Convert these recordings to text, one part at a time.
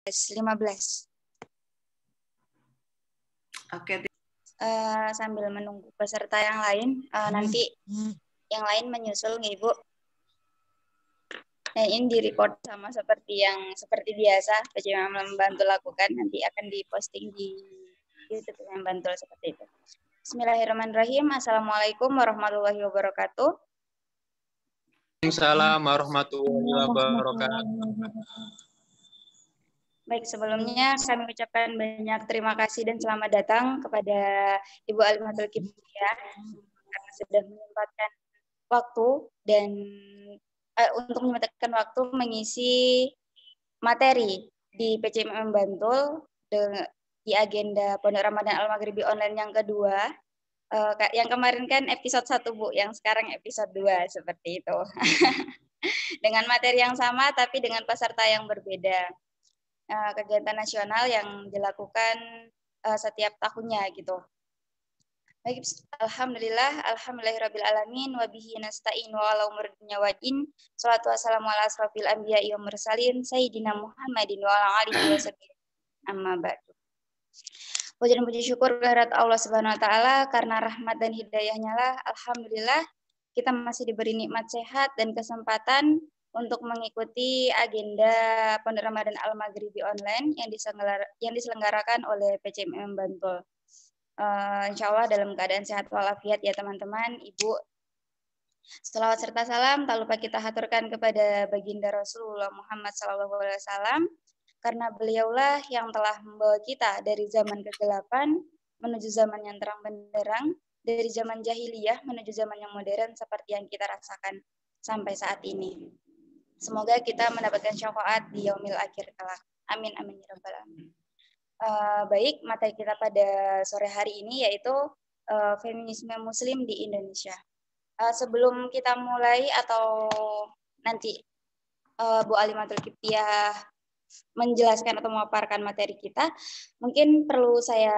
15. Oke. Sambil menunggu peserta yang lain, nanti yang lain menyusul nih Ibu. Nah, ini di-record sama seperti biasa PCM membantu lakukan, nanti akan diposting di YouTube membantu seperti itu. Bismillahirrahmanirrahim. Assalamualaikum warahmatullahi wabarakatuh. Waalaikumsalam warahmatullahi wabarakatuh. Baik, sebelumnya kami ucapkan banyak terima kasih dan selamat datang kepada Ibu Alimatul Kibriyah karena sudah menyempatkan waktu dan untuk menyempatkan waktu mengisi materi di PCMM Bantul di agenda Pondok Ramadan Al-Maghribi Online yang kedua. Yang kemarin kan episode 1 Bu, yang sekarang episode 2 seperti itu. Dengan materi yang sama tapi dengan peserta yang berbeda. Kegiatan nasional yang dilakukan setiap tahunnya gitu. Baik, alhamdulillahirabbil alamin wa bihi nasta'in wa ala umuri dunya waddin. Shalatu wassalamu ala asrofil anbiya'i wa mursalin sayyidina Muhammadin wa ala alihi washabihi. Amma ba'du. Puji dan puji syukur kehadirat Allah Subhanahu wa taala, karena rahmat dan hidayahnya lah alhamdulillah kita masih diberi nikmat sehat dan kesempatan untuk mengikuti agenda Pondok Ramadan Al-Maghribi Online yang diselenggarakan oleh PCMM Bantul. Insya Allah dalam keadaan sehat walafiat ya teman-teman, Ibu. Selawat serta salam tak lupa kita haturkan kepada baginda Rasulullah Muhammad SAW, karena beliaulah yang telah membawa kita dari zaman kegelapan menuju zaman yang terang benderang, dari zaman jahiliyah menuju zaman yang modern seperti yang kita rasakan sampai saat ini. Semoga kita mendapatkan syafaat di yaumil akhir kelak. Amin amin ya rabbal alamin. Baik, materi kita pada sore hari ini yaitu feminisme muslim di Indonesia. Sebelum kita mulai atau nanti Bu Alimatul Kibriyah menjelaskan atau memaparkan materi kita, mungkin perlu saya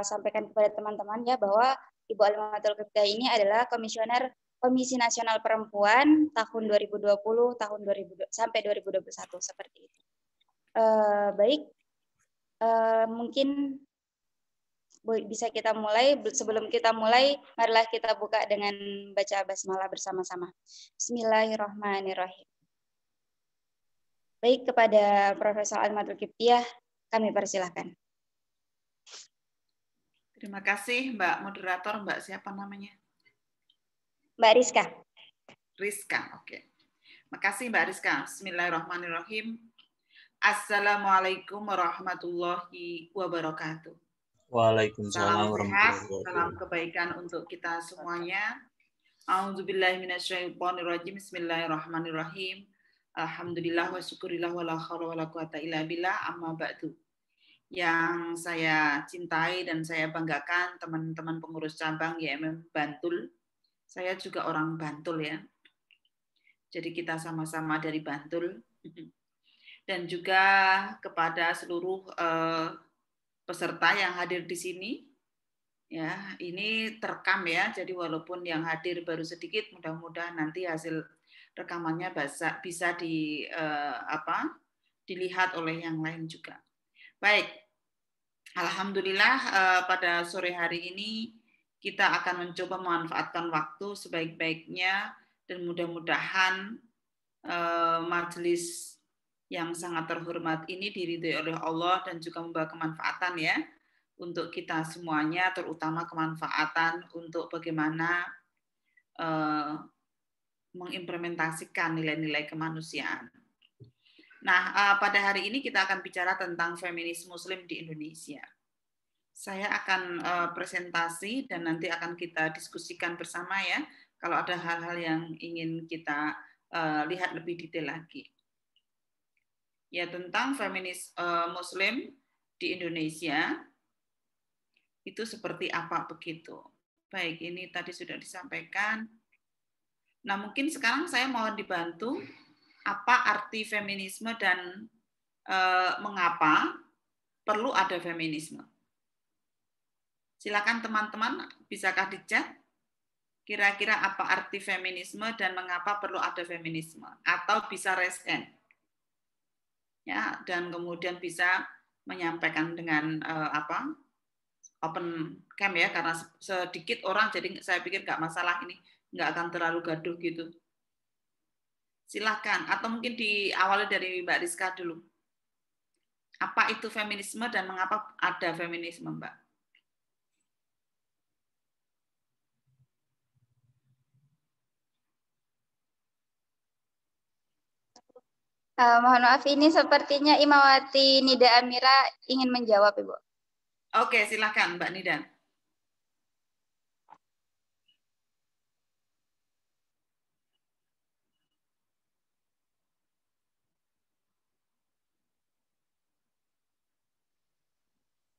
sampaikan kepada teman-teman ya bahwa Ibu Alimatul Kibriyah ini adalah komisioner Komisi Nasional Perempuan tahun 2020 sampai 2021 seperti itu. Baik, mungkin bisa kita mulai. Sebelum kita mulai, marilah kita buka dengan baca basmalah bersama-sama. Bismillahirrahmanirrahim. Baik, kepada Profesor Alimatul Kibriyah kami persilahkan. Terima kasih Mbak Moderator. Mbak siapa namanya? Mbak Rizka. Rizka, oke. Makasih Mbak Rizka. Bismillahirrahmanirrahim. Assalamualaikum warahmatullahi wabarakatuh. Waalaikumsalam warahmatullahi wabarakatuh. Salam kebaikan untuk kita semuanya. A'udzubillahi minasyaitonirrajim. Bismillahirrahmanirrahim. Alhamdulillah wa syukurillah wa la haula wa la quwata illa billah, amma ba'du. Yang saya cintai dan saya banggakan teman-teman pengurus cabang YMM Bantul. Saya juga orang Bantul ya. Jadi kita sama-sama dari Bantul. Dan juga kepada seluruh peserta yang hadir di sini. Ya, ini terekam ya. Jadi walaupun yang hadir baru sedikit, mudah-mudahan nanti hasil rekamannya bisa dilihat oleh yang lain juga. Baik. Alhamdulillah pada sore hari ini kita akan mencoba memanfaatkan waktu sebaik-baiknya dan mudah-mudahan majelis yang sangat terhormat ini diridhoi oleh Allah dan juga membawa kemanfaatan ya untuk kita semuanya, terutama kemanfaatan untuk bagaimana mengimplementasikan nilai-nilai kemanusiaan. Nah, pada hari ini kita akan bicara tentang feminis muslim di Indonesia. Saya akan presentasi dan nanti akan kita diskusikan bersama ya, kalau ada hal-hal yang ingin kita lihat lebih detail lagi. Ya, tentang feminis muslim di Indonesia, itu seperti apa begitu. Baik, ini tadi sudah disampaikan. Nah, mungkin sekarang saya mohon dibantu apa arti feminisme dan mengapa perlu ada feminisme. Silakan teman-teman, bisakah di-chat kira-kira apa arti feminisme dan mengapa perlu ada feminisme, atau bisa raise hand. ya, dan kemudian bisa menyampaikan dengan open cam ya, karena sedikit orang, jadi saya pikir nggak masalah, ini nggak akan terlalu gaduh gitu. Silahkan, atau mungkin diawali dari Mbak Rizka dulu. Apa itu feminisme dan mengapa ada feminisme, Mbak? Mohon maaf, ini sepertinya Imawati Nida Amira ingin menjawab, Ibu. Oke, silakan Mbak Nida.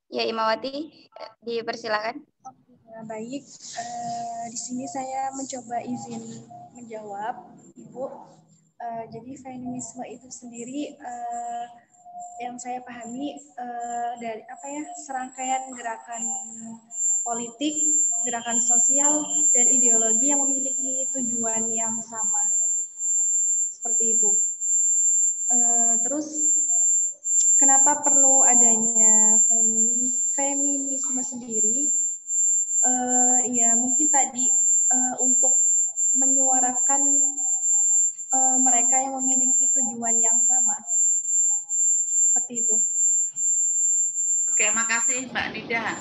Ya, Imawati, dipersilakan. Baik, di sini saya mencoba izin menjawab, Ibu. Jadi feminisme itu sendiri yang saya pahami dari serangkaian gerakan politik, gerakan sosial, dan ideologi yang memiliki tujuan yang sama. Seperti itu. Terus kenapa perlu adanya feminisme sendiri? Ya mungkin tadi untuk menyuarakan mereka yang memiliki tujuan yang sama. Seperti itu. Oke, makasih Mbak Nida.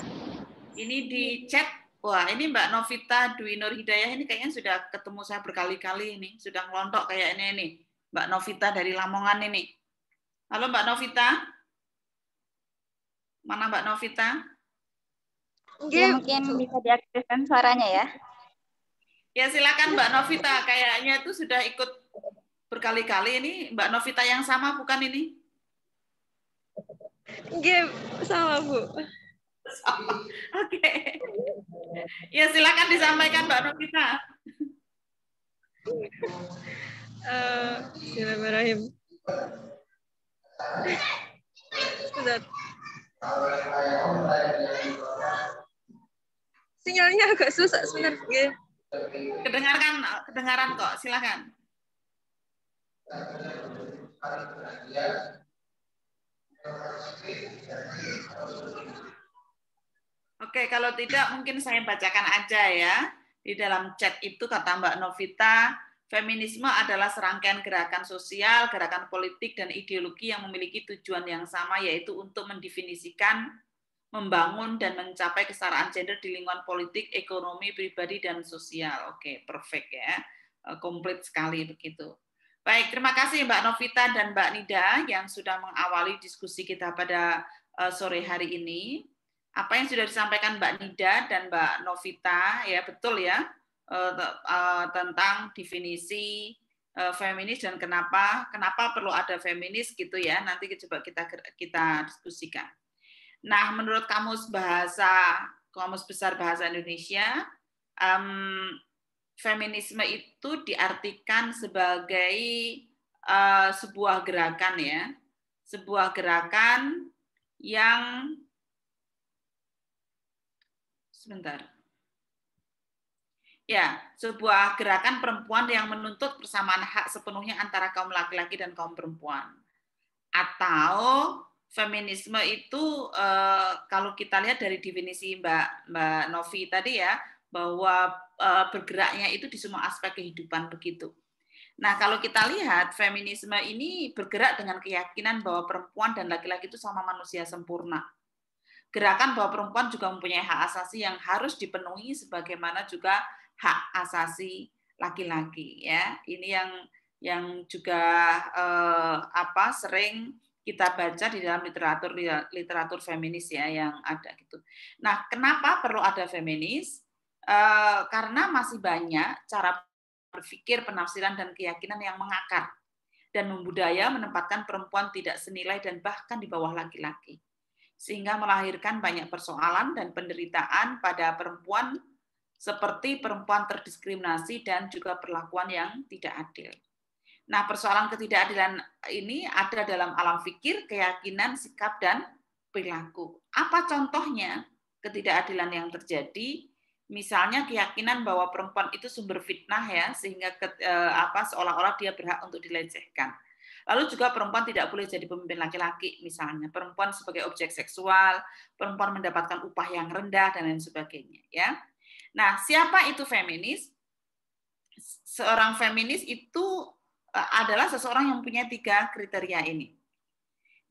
Ini di chat, wah ini Mbak Novita Dwi Nur Hidayah ini kayaknya sudah ketemu saya berkali-kali ini, sudah ngelontok kayaknya ini. Mbak Novita dari Lamongan ini. Halo Mbak Novita. Mana Mbak Novita? Ya, mungkin bisa diaktifkan suaranya ya. Ya silakan Mbak Novita, kayaknya itu sudah ikut berkali-kali ini. Mbak Novita yang sama bukan ini? Oke, sama Bu. Oke. Ya silakan disampaikan Mbak Novita. Bismillahirrahmanirrahim. Sebentar. Sinyalnya agak susah sebentar. Kedengaran kok, silakan. Oke, kalau tidak mungkin saya bacakan aja ya. Di dalam chat itu kata Mbak Novita, feminisme adalah serangkaian gerakan sosial, gerakan politik, dan ideologi yang memiliki tujuan yang sama, yaitu untuk mendefinisikan, membangun, dan mencapai kesetaraan gender di lingkungan politik, ekonomi, pribadi, dan sosial. Oke, perfect ya. Komplit sekali begitu. Baik, terima kasih Mbak Novita dan Mbak Nida yang sudah mengawali diskusi kita pada sore hari ini. Apa yang sudah disampaikan Mbak Nida dan Mbak Novita, ya betul ya, tentang definisi feminis dan kenapa perlu ada feminis gitu ya. Nanti coba kita diskusikan. Nah, menurut Kamus Besar Bahasa Indonesia, feminisme itu diartikan sebagai sebuah gerakan ya, sebuah gerakan yang sebuah gerakan perempuan yang menuntut persamaan hak sepenuhnya antara kaum laki-laki dan kaum perempuan. Atau feminisme itu kalau kita lihat dari definisi Mbak Novi tadi ya, bahwa bergeraknya itu di semua aspek kehidupan begitu. Nah, kalau kita lihat feminisme ini bergerak dengan keyakinan bahwa perempuan dan laki-laki itu sama manusia sempurna. Gerakan bahwa perempuan juga mempunyai hak asasi yang harus dipenuhi sebagaimana juga hak asasi laki-laki ya. Ini yang juga sering kita baca di dalam literatur feminis ya yang ada gitu. Nah, kenapa perlu ada feminis? Karena masih banyak cara berpikir, penafsiran dan keyakinan yang mengakar dan membudaya menempatkan perempuan tidak senilai dan bahkan di bawah laki-laki, sehingga melahirkan banyak persoalan dan penderitaan pada perempuan seperti perempuan terdiskriminasi dan juga perlakuan yang tidak adil. Nah, persoalan ketidakadilan ini ada dalam alam pikir, keyakinan, sikap, dan perilaku. Apa contohnya ketidakadilan yang terjadi? Misalnya keyakinan bahwa perempuan itu sumber fitnah ya, sehingga seolah-olah dia berhak untuk dilecehkan. Lalu juga perempuan tidak boleh jadi pemimpin laki-laki, misalnya perempuan sebagai objek seksual, perempuan mendapatkan upah yang rendah dan lain sebagainya. Ya, nah siapa itu feminis? Seorang feminis itu adalah seseorang yang mempunyai 3 kriteria ini,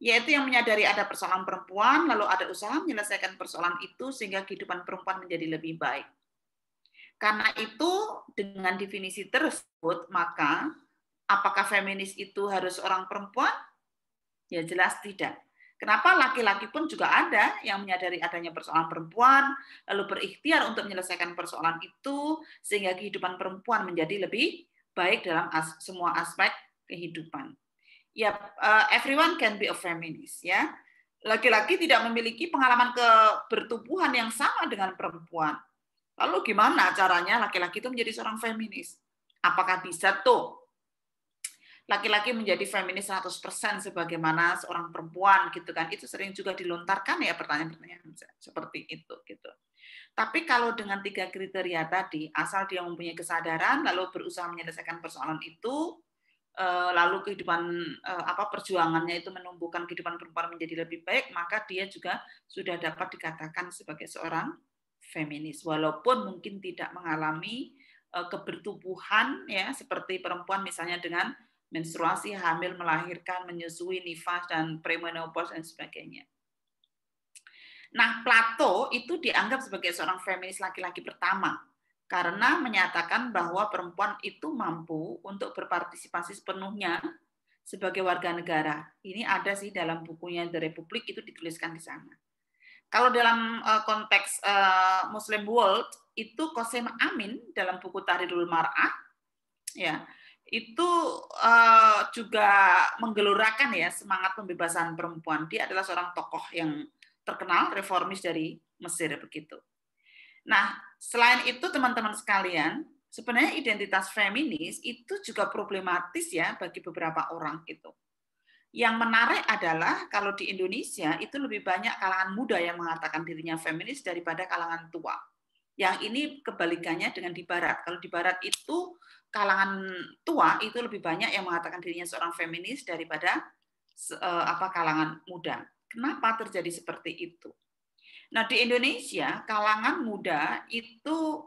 yaitu yang menyadari ada persoalan perempuan, lalu ada usaha menyelesaikan persoalan itu sehingga kehidupan perempuan menjadi lebih baik. Karena itu, dengan definisi tersebut, maka apakah feminis itu harus orang perempuan? Ya jelas tidak. Kenapa? Laki-laki pun juga ada yang menyadari adanya persoalan perempuan, lalu berikhtiar untuk menyelesaikan persoalan itu, sehingga kehidupan perempuan menjadi lebih baik dalam semua aspek kehidupan. Ya, everyone can be a feminist, ya. Laki-laki tidak memiliki pengalaman kebertubuhan yang sama dengan perempuan. Lalu gimana caranya laki-laki itu menjadi seorang feminis? Apakah bisa tuh laki-laki menjadi feminis 100% sebagaimana seorang perempuan gitu kan? Itu sering juga dilontarkan ya pertanyaan-pertanyaan seperti itu gitu. Tapi kalau dengan 3 kriteria tadi, asal dia mempunyai kesadaran lalu berusaha menyelesaikan persoalan itu, lalu kehidupan perjuangannya itu menumbuhkan kehidupan perempuan menjadi lebih baik, maka dia juga sudah dapat dikatakan sebagai seorang feminis, walaupun mungkin tidak mengalami kebertubuhan ya seperti perempuan misalnya dengan menstruasi, hamil, melahirkan, menyusui, nifas dan premenopause dan sebagainya. Nah, Plato itu dianggap sebagai seorang feminis laki-laki pertama karena menyatakan bahwa perempuan itu mampu untuk berpartisipasi sepenuhnya sebagai warga negara. Ini ada sih dalam bukunya The Republic, itu dituliskan di sana. Kalau dalam konteks Muslim World, itu Qasim Amin dalam buku Tahrirul Mar'ah, ya, itu juga menggelorakan ya semangat pembebasan perempuan. Dia adalah seorang tokoh yang terkenal, reformis dari Mesir begitu. Nah, selain itu teman-teman sekalian, sebenarnya identitas feminis itu juga problematis ya bagi beberapa orang itu. Yang menarik adalah kalau di Indonesia itu lebih banyak kalangan muda yang mengatakan dirinya feminis daripada kalangan tua. Yang ini kebalikannya dengan di Barat. Kalau di Barat itu kalangan tua itu lebih banyak yang mengatakan dirinya seorang feminis daripada kalangan muda. Kenapa terjadi seperti itu? Nah, di Indonesia, kalangan muda itu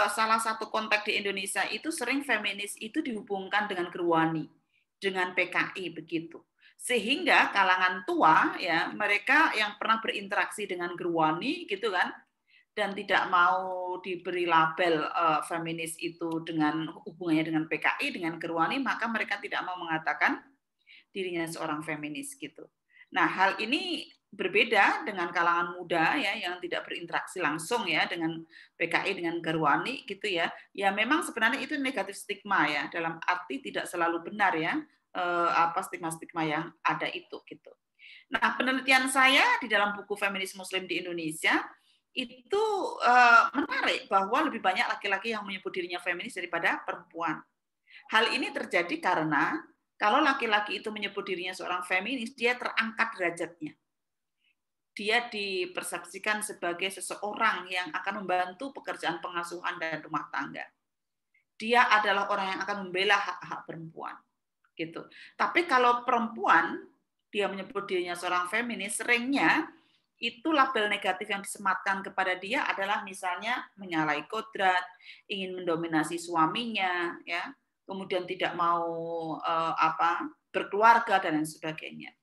salah satu konteks di Indonesia itu sering feminis itu dihubungkan dengan Gerwani, dengan PKI begitu. Sehingga kalangan tua ya, mereka yang pernah berinteraksi dengan Gerwani gitu kan, dan tidak mau diberi label feminis itu dengan hubungannya dengan PKI, dengan Gerwani, maka mereka tidak mau mengatakan dirinya seorang feminis gitu. Nah, hal ini berbeda dengan kalangan muda ya yang tidak berinteraksi langsung ya dengan PKI, dengan Gerwani gitu ya. Ya memang sebenarnya itu negatif stigma ya, dalam arti tidak selalu benar ya stigma-stigma yang ada itu gitu. Nah, penelitian saya di dalam buku Feminis Muslim di Indonesia itu menarik bahwa lebih banyak laki-laki yang menyebut dirinya feminis daripada perempuan. Hal ini terjadi karena kalau laki-laki itu menyebut dirinya seorang feminis, dia terangkat derajatnya. Dia dipersepsikan sebagai seseorang yang akan membantu pekerjaan pengasuhan dan rumah tangga. Dia adalah orang yang akan membela hak-hak perempuan. Gitu. Tapi kalau perempuan, dia menyebut dirinya seorang feminis, seringnya itu label negatif yang disematkan kepada dia adalah misalnya menyalahi kodrat, ingin mendominasi suaminya, ya, kemudian tidak mau berkeluarga dan lain sebagainya.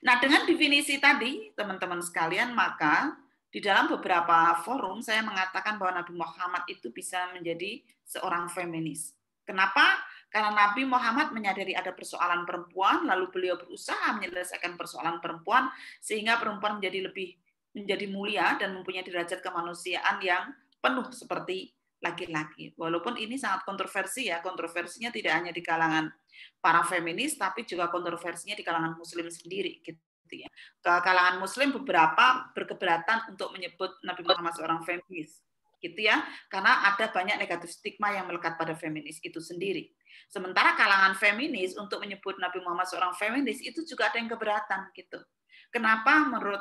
Nah, dengan definisi tadi, teman-teman sekalian, maka di dalam beberapa forum saya mengatakan bahwa Nabi Muhammad itu bisa menjadi seorang feminis. Kenapa? Karena Nabi Muhammad menyadari ada persoalan perempuan, lalu beliau berusaha menyelesaikan persoalan perempuan sehingga perempuan menjadi mulia dan mempunyai derajat kemanusiaan yang penuh seperti laki-laki. Walaupun ini sangat kontroversi ya, kontroversinya tidak hanya di kalangan para feminis, tapi juga kontroversinya di kalangan Muslim sendiri, gitu ya. Ke kalangan Muslim beberapa berkeberatan untuk menyebut Nabi Muhammad seorang feminis, gitu ya, karena ada banyak negatif stigma yang melekat pada feminis itu sendiri. Sementara kalangan feminis untuk menyebut Nabi Muhammad seorang feminis itu juga ada yang keberatan, gitu. Kenapa menurut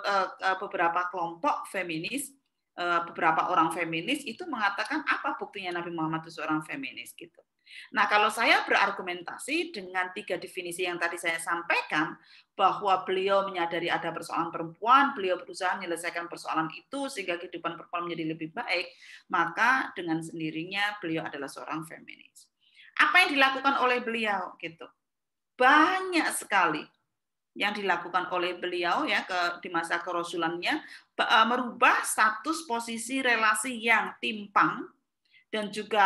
beberapa kelompok feminis, beberapa orang feminis itu mengatakan apa buktinya Nabi Muhammad itu seorang feminis gitu. Nah, kalau saya berargumentasi dengan 3 definisi yang tadi saya sampaikan, bahwa beliau menyadari ada persoalan perempuan, beliau berusaha menyelesaikan persoalan itu sehingga kehidupan perempuan menjadi lebih baik, maka dengan sendirinya beliau adalah seorang feminis. Apa yang dilakukan oleh beliau gitu? Banyak sekali yang dilakukan oleh beliau ya di masa kerasulannya, merubah status posisi relasi yang timpang dan juga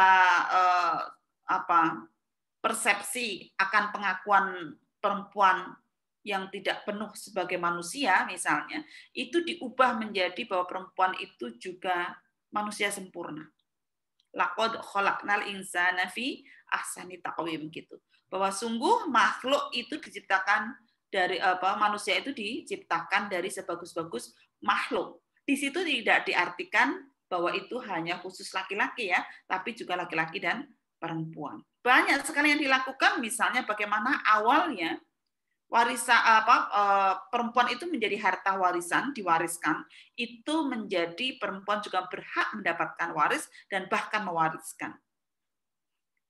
persepsi akan pengakuan perempuan yang tidak penuh sebagai manusia misalnya, itu diubah menjadi bahwa perempuan itu juga manusia sempurna. Laqad khalaqnal insana fi ahsani taqwim gitu. Bahwa sungguh makhluk itu diciptakan dari manusia itu diciptakan dari sebagus-bagus makhluk. Di situ tidak diartikan bahwa itu hanya khusus laki-laki ya, tapi juga laki-laki dan perempuan. Banyak sekali yang dilakukan, misalnya bagaimana awalnya perempuan itu menjadi harta warisan, diwariskan, itu menjadi perempuan juga berhak mendapatkan waris dan bahkan mewariskan.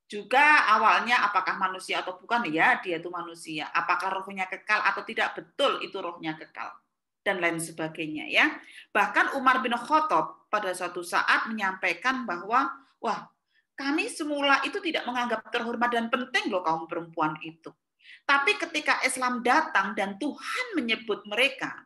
Juga awalnya apakah manusia atau bukan, ya dia itu manusia. Apakah rohnya kekal atau tidak, betul itu rohnya kekal. Dan lain sebagainya ya. Bahkan Umar bin Khattab pada suatu saat menyampaikan bahwa, wah, kami semula itu tidak menganggap terhormat dan penting loh kaum perempuan itu. Tapi ketika Islam datang dan Tuhan menyebut mereka,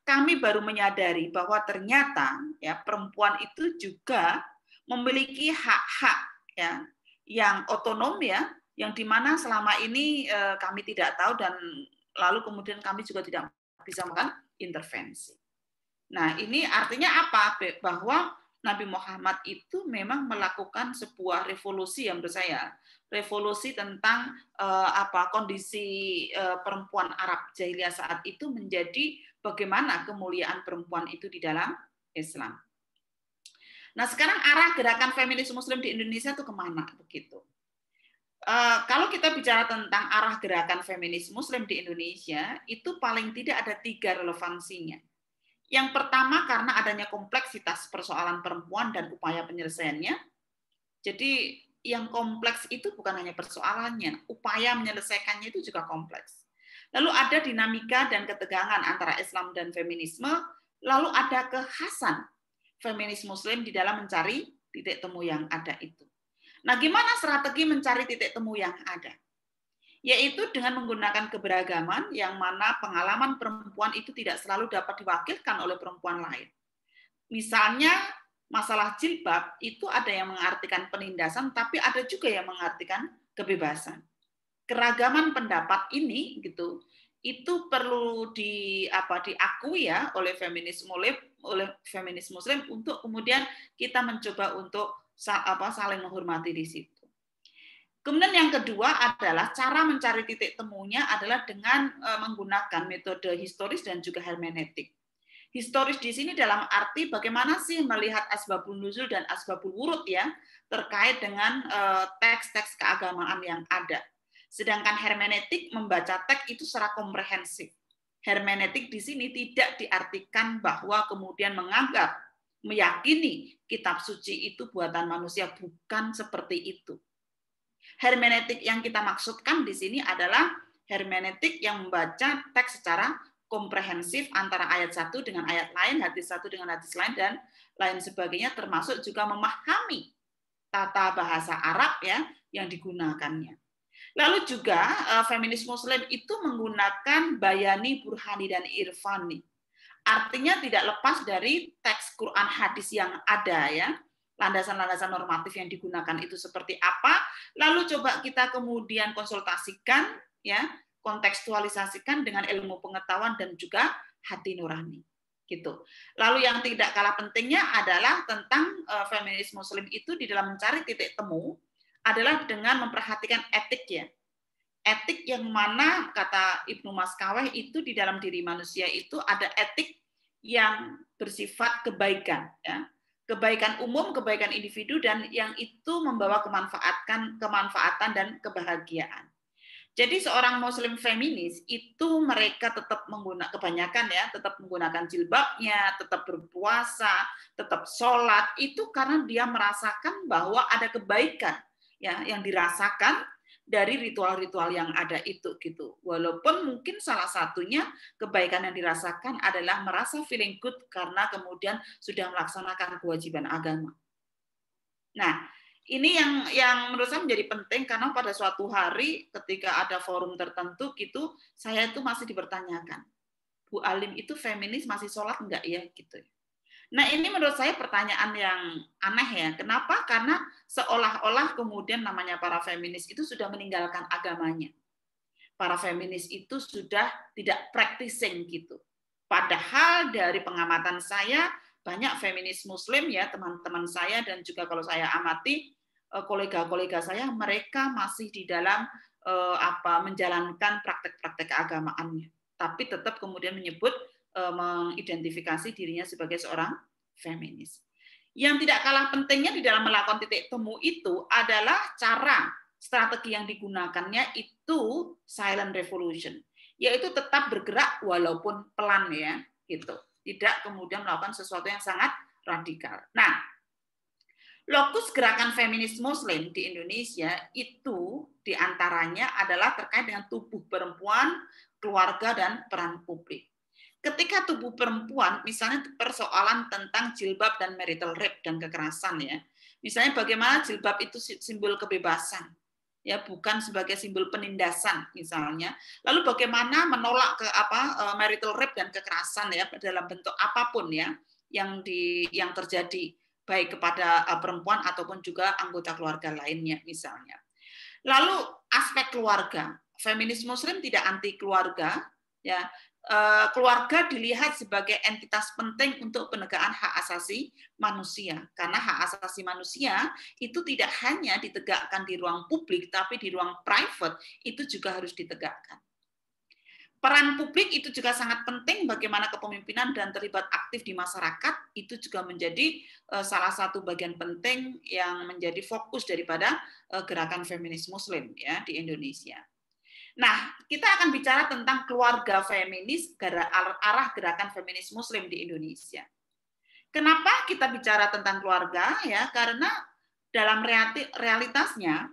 kami baru menyadari bahwa ternyata ya perempuan itu juga memiliki hak-hak ya yang otonom ya, yang dimana selama ini kami tidak tahu dan lalu kemudian kami juga tidak bisa melakukan intervensi. Nah, ini artinya apa? Bahwa Nabi Muhammad itu memang melakukan sebuah revolusi yang menurut saya, revolusi tentang kondisi perempuan Arab jahiliyah saat itu menjadi bagaimana kemuliaan perempuan itu di dalam Islam. Nah, sekarang arah gerakan feminis Muslim di Indonesia itu kemana begitu? Kalau kita bicara tentang arah gerakan feminis Muslim di Indonesia, itu paling tidak ada 3 relevansinya. Yang pertama karena adanya kompleksitas persoalan perempuan dan upaya penyelesaiannya. Jadi yang kompleks itu bukan hanya persoalannya, upaya menyelesaikannya itu juga kompleks. Lalu ada dinamika dan ketegangan antara Islam dan feminisme, lalu ada kekhasan feminis Muslim di dalam mencari titik temu yang ada itu. Nah, gimana strategi mencari titik temu yang ada? Yaitu dengan menggunakan keberagaman yang mana pengalaman perempuan itu tidak selalu dapat diwakilkan oleh perempuan lain. Misalnya masalah jilbab itu ada yang mengartikan penindasan, tapi ada juga yang mengartikan kebebasan. Keragaman pendapat ini gitu, itu perlu diakui ya oleh feminis Muslim untuk kemudian kita mencoba untuk saling menghormati di situ. Kemudian yang kedua adalah cara mencari titik temunya adalah dengan menggunakan metode historis dan juga hermeneutik. Historis di sini dalam arti bagaimana sih melihat asbabun nuzul dan asbabul wurud ya terkait dengan teks-teks keagamaan yang ada. Sedangkan hermeneutik membaca teks itu secara komprehensif. Hermeneutik di sini tidak diartikan bahwa kemudian menganggap, meyakini kitab suci itu buatan manusia, bukan seperti itu. Hermeneutik yang kita maksudkan di sini adalah hermeneutik yang membaca teks secara komprehensif antara ayat satu dengan ayat lain, hadis satu dengan hadis lain, dan lain sebagainya, termasuk juga memahami tata bahasa Arab ya yang digunakannya. Lalu juga feminis Muslim itu menggunakan bayani, burhani, dan irfani. Artinya tidak lepas dari teks Quran hadis yang ada ya. Landasan-landasan normatif yang digunakan itu seperti apa, lalu coba kita kemudian konsultasikan, ya, kontekstualisasikan dengan ilmu pengetahuan dan juga hati nurani, gitu. Lalu yang tidak kalah pentingnya adalah tentang feminis Muslim itu di dalam mencari titik temu adalah dengan memperhatikan etik ya, etik yang mana kata Ibnu Maskaweh itu di dalam diri manusia itu ada etik yang bersifat kebaikan, ya. Kebaikan umum, kebaikan individu, dan yang itu membawa kemanfaatan dan kebahagiaan. Jadi seorang Muslim feminis itu mereka tetap kebanyakan ya, tetap menggunakan jilbabnya, tetap berpuasa, tetap sholat, itu karena dia merasakan bahwa ada kebaikan ya yang dirasakan dari ritual-ritual yang ada itu gitu. Walaupun mungkin salah satunya kebaikan yang dirasakan adalah merasa feeling good karena kemudian sudah melaksanakan kewajiban agama. Nah, ini yang menurut saya menjadi penting karena pada suatu hari ketika ada forum tertentu gitu, saya itu masih dipertanyakan, Bu Alim itu feminis masih sholat enggak ya gitu. Nah, ini menurut saya pertanyaan yang aneh ya. Kenapa? Karena seolah-olah kemudian namanya para feminis itu sudah meninggalkan agamanya. Para feminis itu sudah tidak practicing gitu. Padahal dari pengamatan saya, banyak feminis muslim ya, teman-teman saya dan juga kalau saya amati kolega-kolega saya, mereka masih di dalam menjalankan praktek-praktek keagamaannya. Tapi tetap kemudian menyebut mengidentifikasi dirinya sebagai seorang feminis. Yang tidak kalah pentingnya di dalam melakukan titik temu itu adalah cara strategi yang digunakannya itu silent revolution, yaitu tetap bergerak walaupun pelan ya, gitu. Tidak kemudian melakukan sesuatu yang sangat radikal. Nah, lokus gerakan feminis muslim di Indonesia itu diantaranya adalah terkait dengan tubuh perempuan, keluarga, dan peran publik. Ketika tubuh perempuan, misalnya persoalan tentang jilbab dan marital rape dan kekerasan ya, misalnya bagaimana jilbab itu simbol kebebasan, ya bukan sebagai simbol penindasan misalnya. Lalu bagaimana menolak marital rape dan kekerasan ya dalam bentuk apapun ya yang terjadi baik kepada perempuan ataupun juga anggota keluarga lainnya misalnya. Lalu aspek keluarga, feminis muslim tidak anti keluarga ya. Keluarga dilihat sebagai entitas penting untuk penegakan hak asasi manusia. Karena hak asasi manusia itu tidak hanya ditegakkan di ruang publik, tapi di ruang private itu juga harus ditegakkan. Peran publik itu juga sangat penting, bagaimana kepemimpinan dan terlibat aktif di masyarakat, itu juga menjadi salah satu bagian penting yang menjadi fokus daripada gerakan feminis muslim ya di Indonesia. Nah, kita akan bicara tentang keluarga feminis, arah gerakan feminis muslim di Indonesia. Kenapa kita bicara tentang keluarga? Ya, karena dalam realitasnya,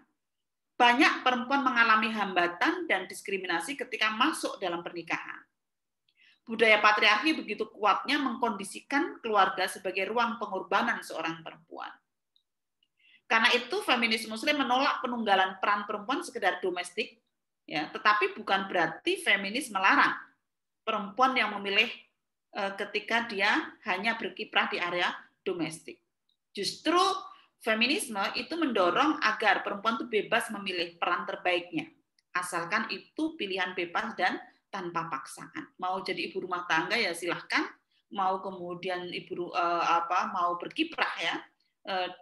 banyak perempuan mengalami hambatan dan diskriminasi ketika masuk dalam pernikahan. Budaya patriarki begitu kuatnya mengkondisikan keluarga sebagai ruang pengorbanan seorang perempuan. Karena itu, feminis muslim menolak penunggalan peran perempuan sekedar domestik, ya, tetapi bukan berarti feminis melarang perempuan yang memilih ketika dia hanya berkiprah di area domestik. Justru feminisme itu mendorong agar perempuan itu bebas memilih peran terbaiknya, asalkan itu pilihan bebas dan tanpa paksaan. Mau jadi ibu rumah tangga ya silahkan, mau kemudian mau berkiprah ya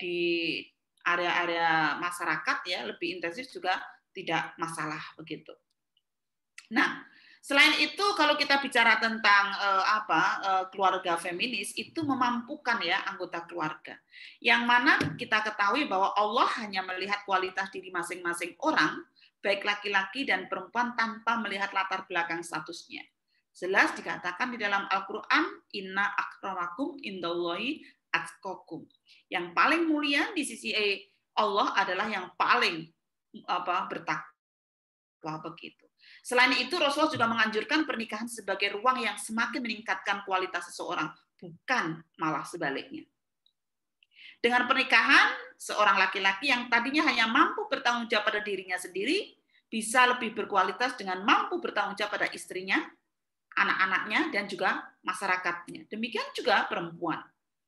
di area-area masyarakat ya lebih intensif juga tidak masalah begitu. Nah, selain itu kalau kita bicara tentang keluarga feminis itu memampukan ya anggota keluarga. Yang mana kita ketahui bahwa Allah hanya melihat kualitas diri masing-masing orang, baik laki-laki dan perempuan tanpa melihat latar belakang statusnya. Jelas dikatakan di dalam Al-Qur'an, inna akramakum indallahi atqakum. Yang paling mulia di sisi Allah adalah yang paling bertakwa begitu. Selain itu Rasulullah juga menganjurkan pernikahan sebagai ruang yang semakin meningkatkan kualitas seseorang, bukan malah sebaliknya. Dengan pernikahan, seorang laki-laki yang tadinya hanya mampu bertanggung jawab pada dirinya sendiri bisa lebih berkualitas dengan mampu bertanggung jawab pada istrinya, anak-anaknya dan juga masyarakatnya. Demikian juga perempuan.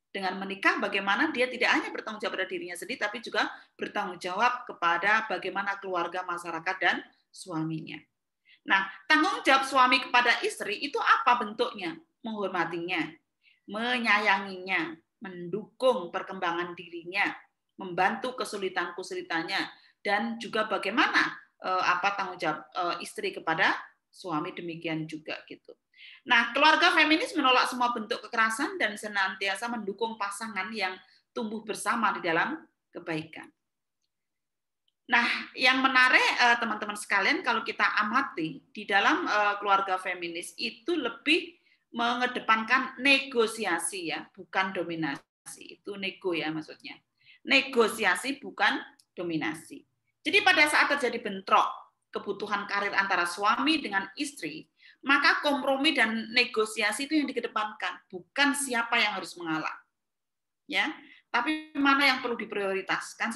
Dengan menikah, bagaimana dia tidak hanya bertanggung jawab pada dirinya sendiri, tapi juga bertanggung jawab kepada bagaimana keluarga, masyarakat, dan suaminya. Nah, tanggung jawab suami kepada istri itu apa bentuknya? Menghormatinya, menyayanginya, mendukung perkembangan dirinya, membantu kesulitan-kesulitannya, dan juga bagaimana tanggung jawab istri kepada suami demikian juga gitu. Nah, keluarga feminis menolak semua bentuk kekerasan dan senantiasa mendukung pasangan yang tumbuh bersama di dalam kebaikan. Nah, yang menarik teman-teman sekalian kalau kita amati di dalam keluarga feminis itu lebih mengedepankan negosiasi ya, bukan dominasi. Itu nego ya maksudnya. Negosiasi bukan dominasi. Jadi pada saat terjadi bentrok kebutuhan karir antara suami dengan istri, maka kompromi dan negosiasi itu yang dikedepankan, bukan siapa yang harus mengalah. Ya, tapi mana yang perlu diprioritaskan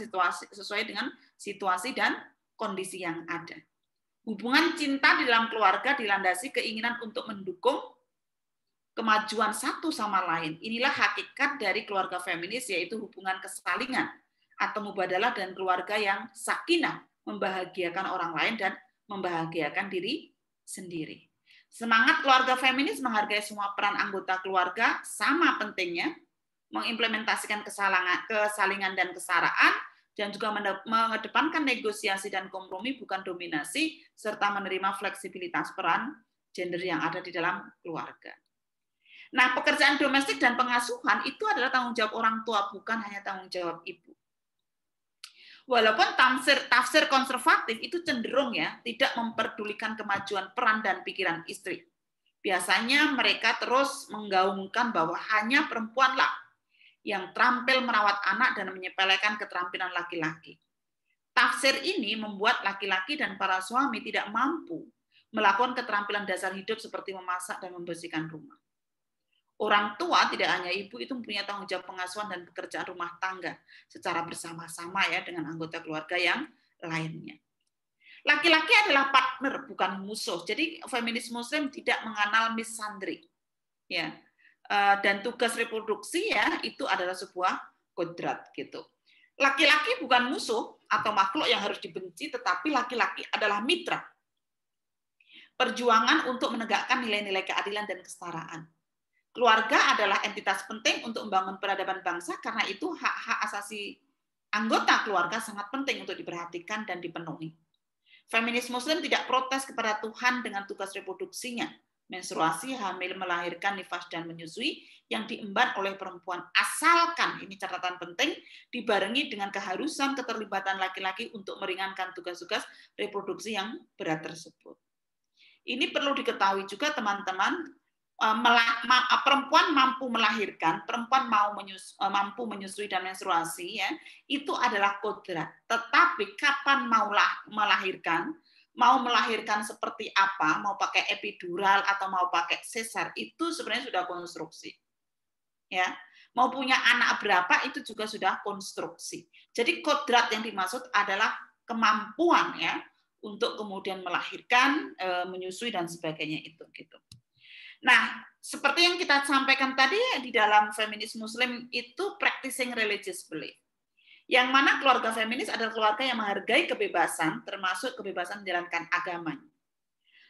sesuai dengan situasi dan kondisi yang ada. Hubungan cinta di dalam keluarga dilandasi keinginan untuk mendukung kemajuan satu sama lain. Inilah hakikat dari keluarga feminis, yaitu hubungan kesalingan atau mubadalah dan keluarga yang sakinah, membahagiakan orang lain dan membahagiakan diri sendiri. Semangat keluarga feminis menghargai semua peran anggota keluarga sama pentingnya, mengimplementasikan kesalingan dan kesetaraan, dan juga mengedepankan negosiasi dan kompromi bukan dominasi, serta menerima fleksibilitas peran gender yang ada di dalam keluarga. Nah, pekerjaan domestik dan pengasuhan itu adalah tanggung jawab orang tua, bukan hanya tanggung jawab ibu. Walaupun tafsir konservatif itu cenderung ya tidak memperdulikan kemajuan peran dan pikiran istri. Biasanya mereka terus menggaungkan bahwa hanya perempuanlah yang terampil merawat anak dan menyepelekan keterampilan laki-laki. Tafsir ini membuat laki-laki dan para suami tidak mampu melakukan keterampilan dasar hidup seperti memasak dan membersihkan rumah. Orang tua, tidak hanya ibu, itu mempunyai tanggung jawab pengasuhan dan pekerjaan rumah tangga secara bersama-sama ya dengan anggota keluarga yang lainnya. Laki-laki adalah partner, bukan musuh. Jadi feminis Muslim tidak mengenal misandri. Ya. Dan tugas reproduksi ya itu adalah sebuah kodrat gitu. Laki-laki bukan musuh atau makhluk yang harus dibenci, tetapi laki-laki adalah mitra. Perjuangan untuk menegakkan nilai-nilai keadilan dan kesetaraan. Keluarga adalah entitas penting untuk membangun peradaban bangsa, karena itu hak-hak asasi anggota keluarga sangat penting untuk diperhatikan dan dipenuhi. Feminis Muslim tidak protes kepada Tuhan dengan tugas reproduksinya, menstruasi, hamil, melahirkan, nifas, dan menyusui yang diemban oleh perempuan. Asalkan, ini catatan penting, dibarengi dengan keharusan keterlibatan laki-laki untuk meringankan tugas-tugas reproduksi yang berat tersebut. Ini perlu diketahui juga teman-teman, perempuan mampu melahirkan, perempuan mampu menyusui dan menstruasi, ya, itu adalah kodrat. Tetapi kapan mau melahirkan seperti apa, mau pakai epidural atau mau pakai sesar, itu sebenarnya sudah konstruksi. Ya, mau punya anak berapa itu juga sudah konstruksi. Jadi kodrat yang dimaksud adalah kemampuan ya untuk kemudian melahirkan, menyusui dan sebagainya itu gitu. Nah, seperti yang kita sampaikan tadi di dalam feminis Muslim itu practicing religious belief. Yang mana keluarga feminis adalah keluarga yang menghargai kebebasan, termasuk kebebasan menjalankan agamanya.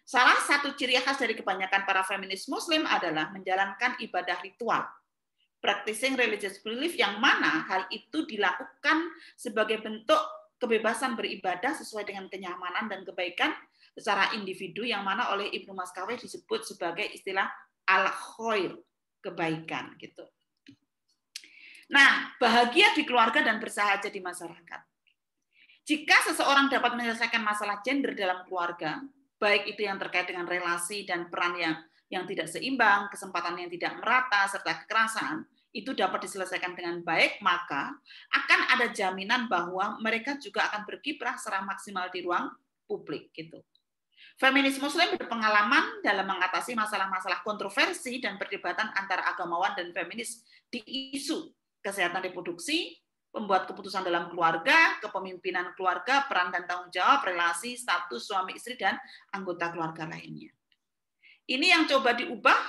Salah satu ciri khas dari kebanyakan para feminis Muslim adalah menjalankan ibadah ritual. Practicing religious belief yang mana hal itu dilakukan sebagai bentuk kebebasan beribadah sesuai dengan kenyamanan dan kebaikan secara individu, yang mana oleh Ibnu Maskawih disebut sebagai istilah al-khair, kebaikan gitu. Nah, bahagia di keluarga dan bersahaja di masyarakat. Jika seseorang dapat menyelesaikan masalah gender dalam keluarga, baik itu yang terkait dengan relasi dan peran yang tidak seimbang, kesempatan yang tidak merata, serta kekerasan, itu dapat diselesaikan dengan baik, maka akan ada jaminan bahwa mereka juga akan berkiprah secara maksimal di ruang publik gitu. Feminis Muslim berpengalaman dalam mengatasi masalah-masalah kontroversi dan perdebatan antara agamawan dan feminis di isu kesehatan reproduksi, pembuat keputusan dalam keluarga, kepemimpinan keluarga, peran dan tanggung jawab, relasi, status suami istri, dan anggota keluarga lainnya. Ini yang coba diubah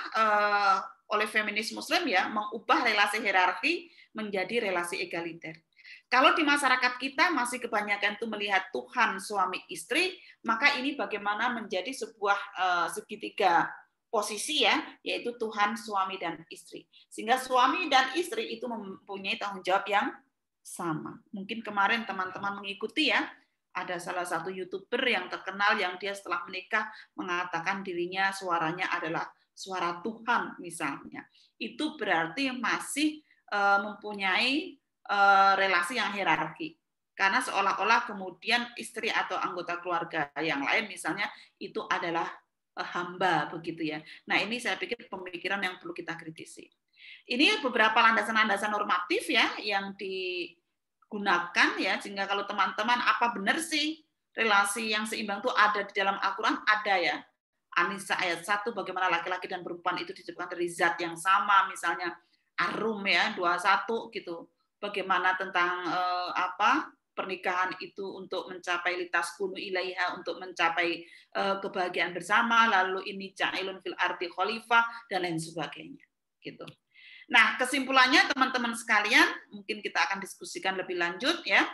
oleh feminis Muslim ya, mengubah relasi hierarki menjadi relasi egaliter. Kalau di masyarakat kita masih kebanyakan itu melihat Tuhan suami istri, maka ini bagaimana menjadi sebuah segitiga posisi ya, yaitu Tuhan, suami, dan istri. Sehingga suami dan istri itu mempunyai tanggung jawab yang sama. Mungkin kemarin teman-teman mengikuti ya, ada salah satu YouTuber yang terkenal yang dia setelah menikah mengatakan dirinya suaranya adalah suara Tuhan misalnya. Itu berarti masih mempunyai relasi yang hierarki. Karena seolah-olah kemudian istri atau anggota keluarga yang lain misalnya itu adalah hamba begitu ya. Nah, ini saya pikir pemikiran yang perlu kita kritisi. Ini beberapa landasan-landasan normatif ya yang gunakan ya, sehingga kalau teman-teman apa benar sih relasi yang seimbang itu ada di dalam Al-Quran? Ada ya. An-Nisa ayat 1, bagaimana laki-laki dan perempuan itu diciptakan dari zat yang sama, misalnya Ar-Rum ya 21 gitu. Bagaimana tentang pernikahan itu untuk mencapai litaskunu ilaiha, untuk mencapai kebahagiaan bersama, lalu ini ja'ilun fil ardi khalifah dan lain sebagainya gitu. Nah, kesimpulannya teman-teman sekalian, mungkin kita akan diskusikan lebih lanjut ya.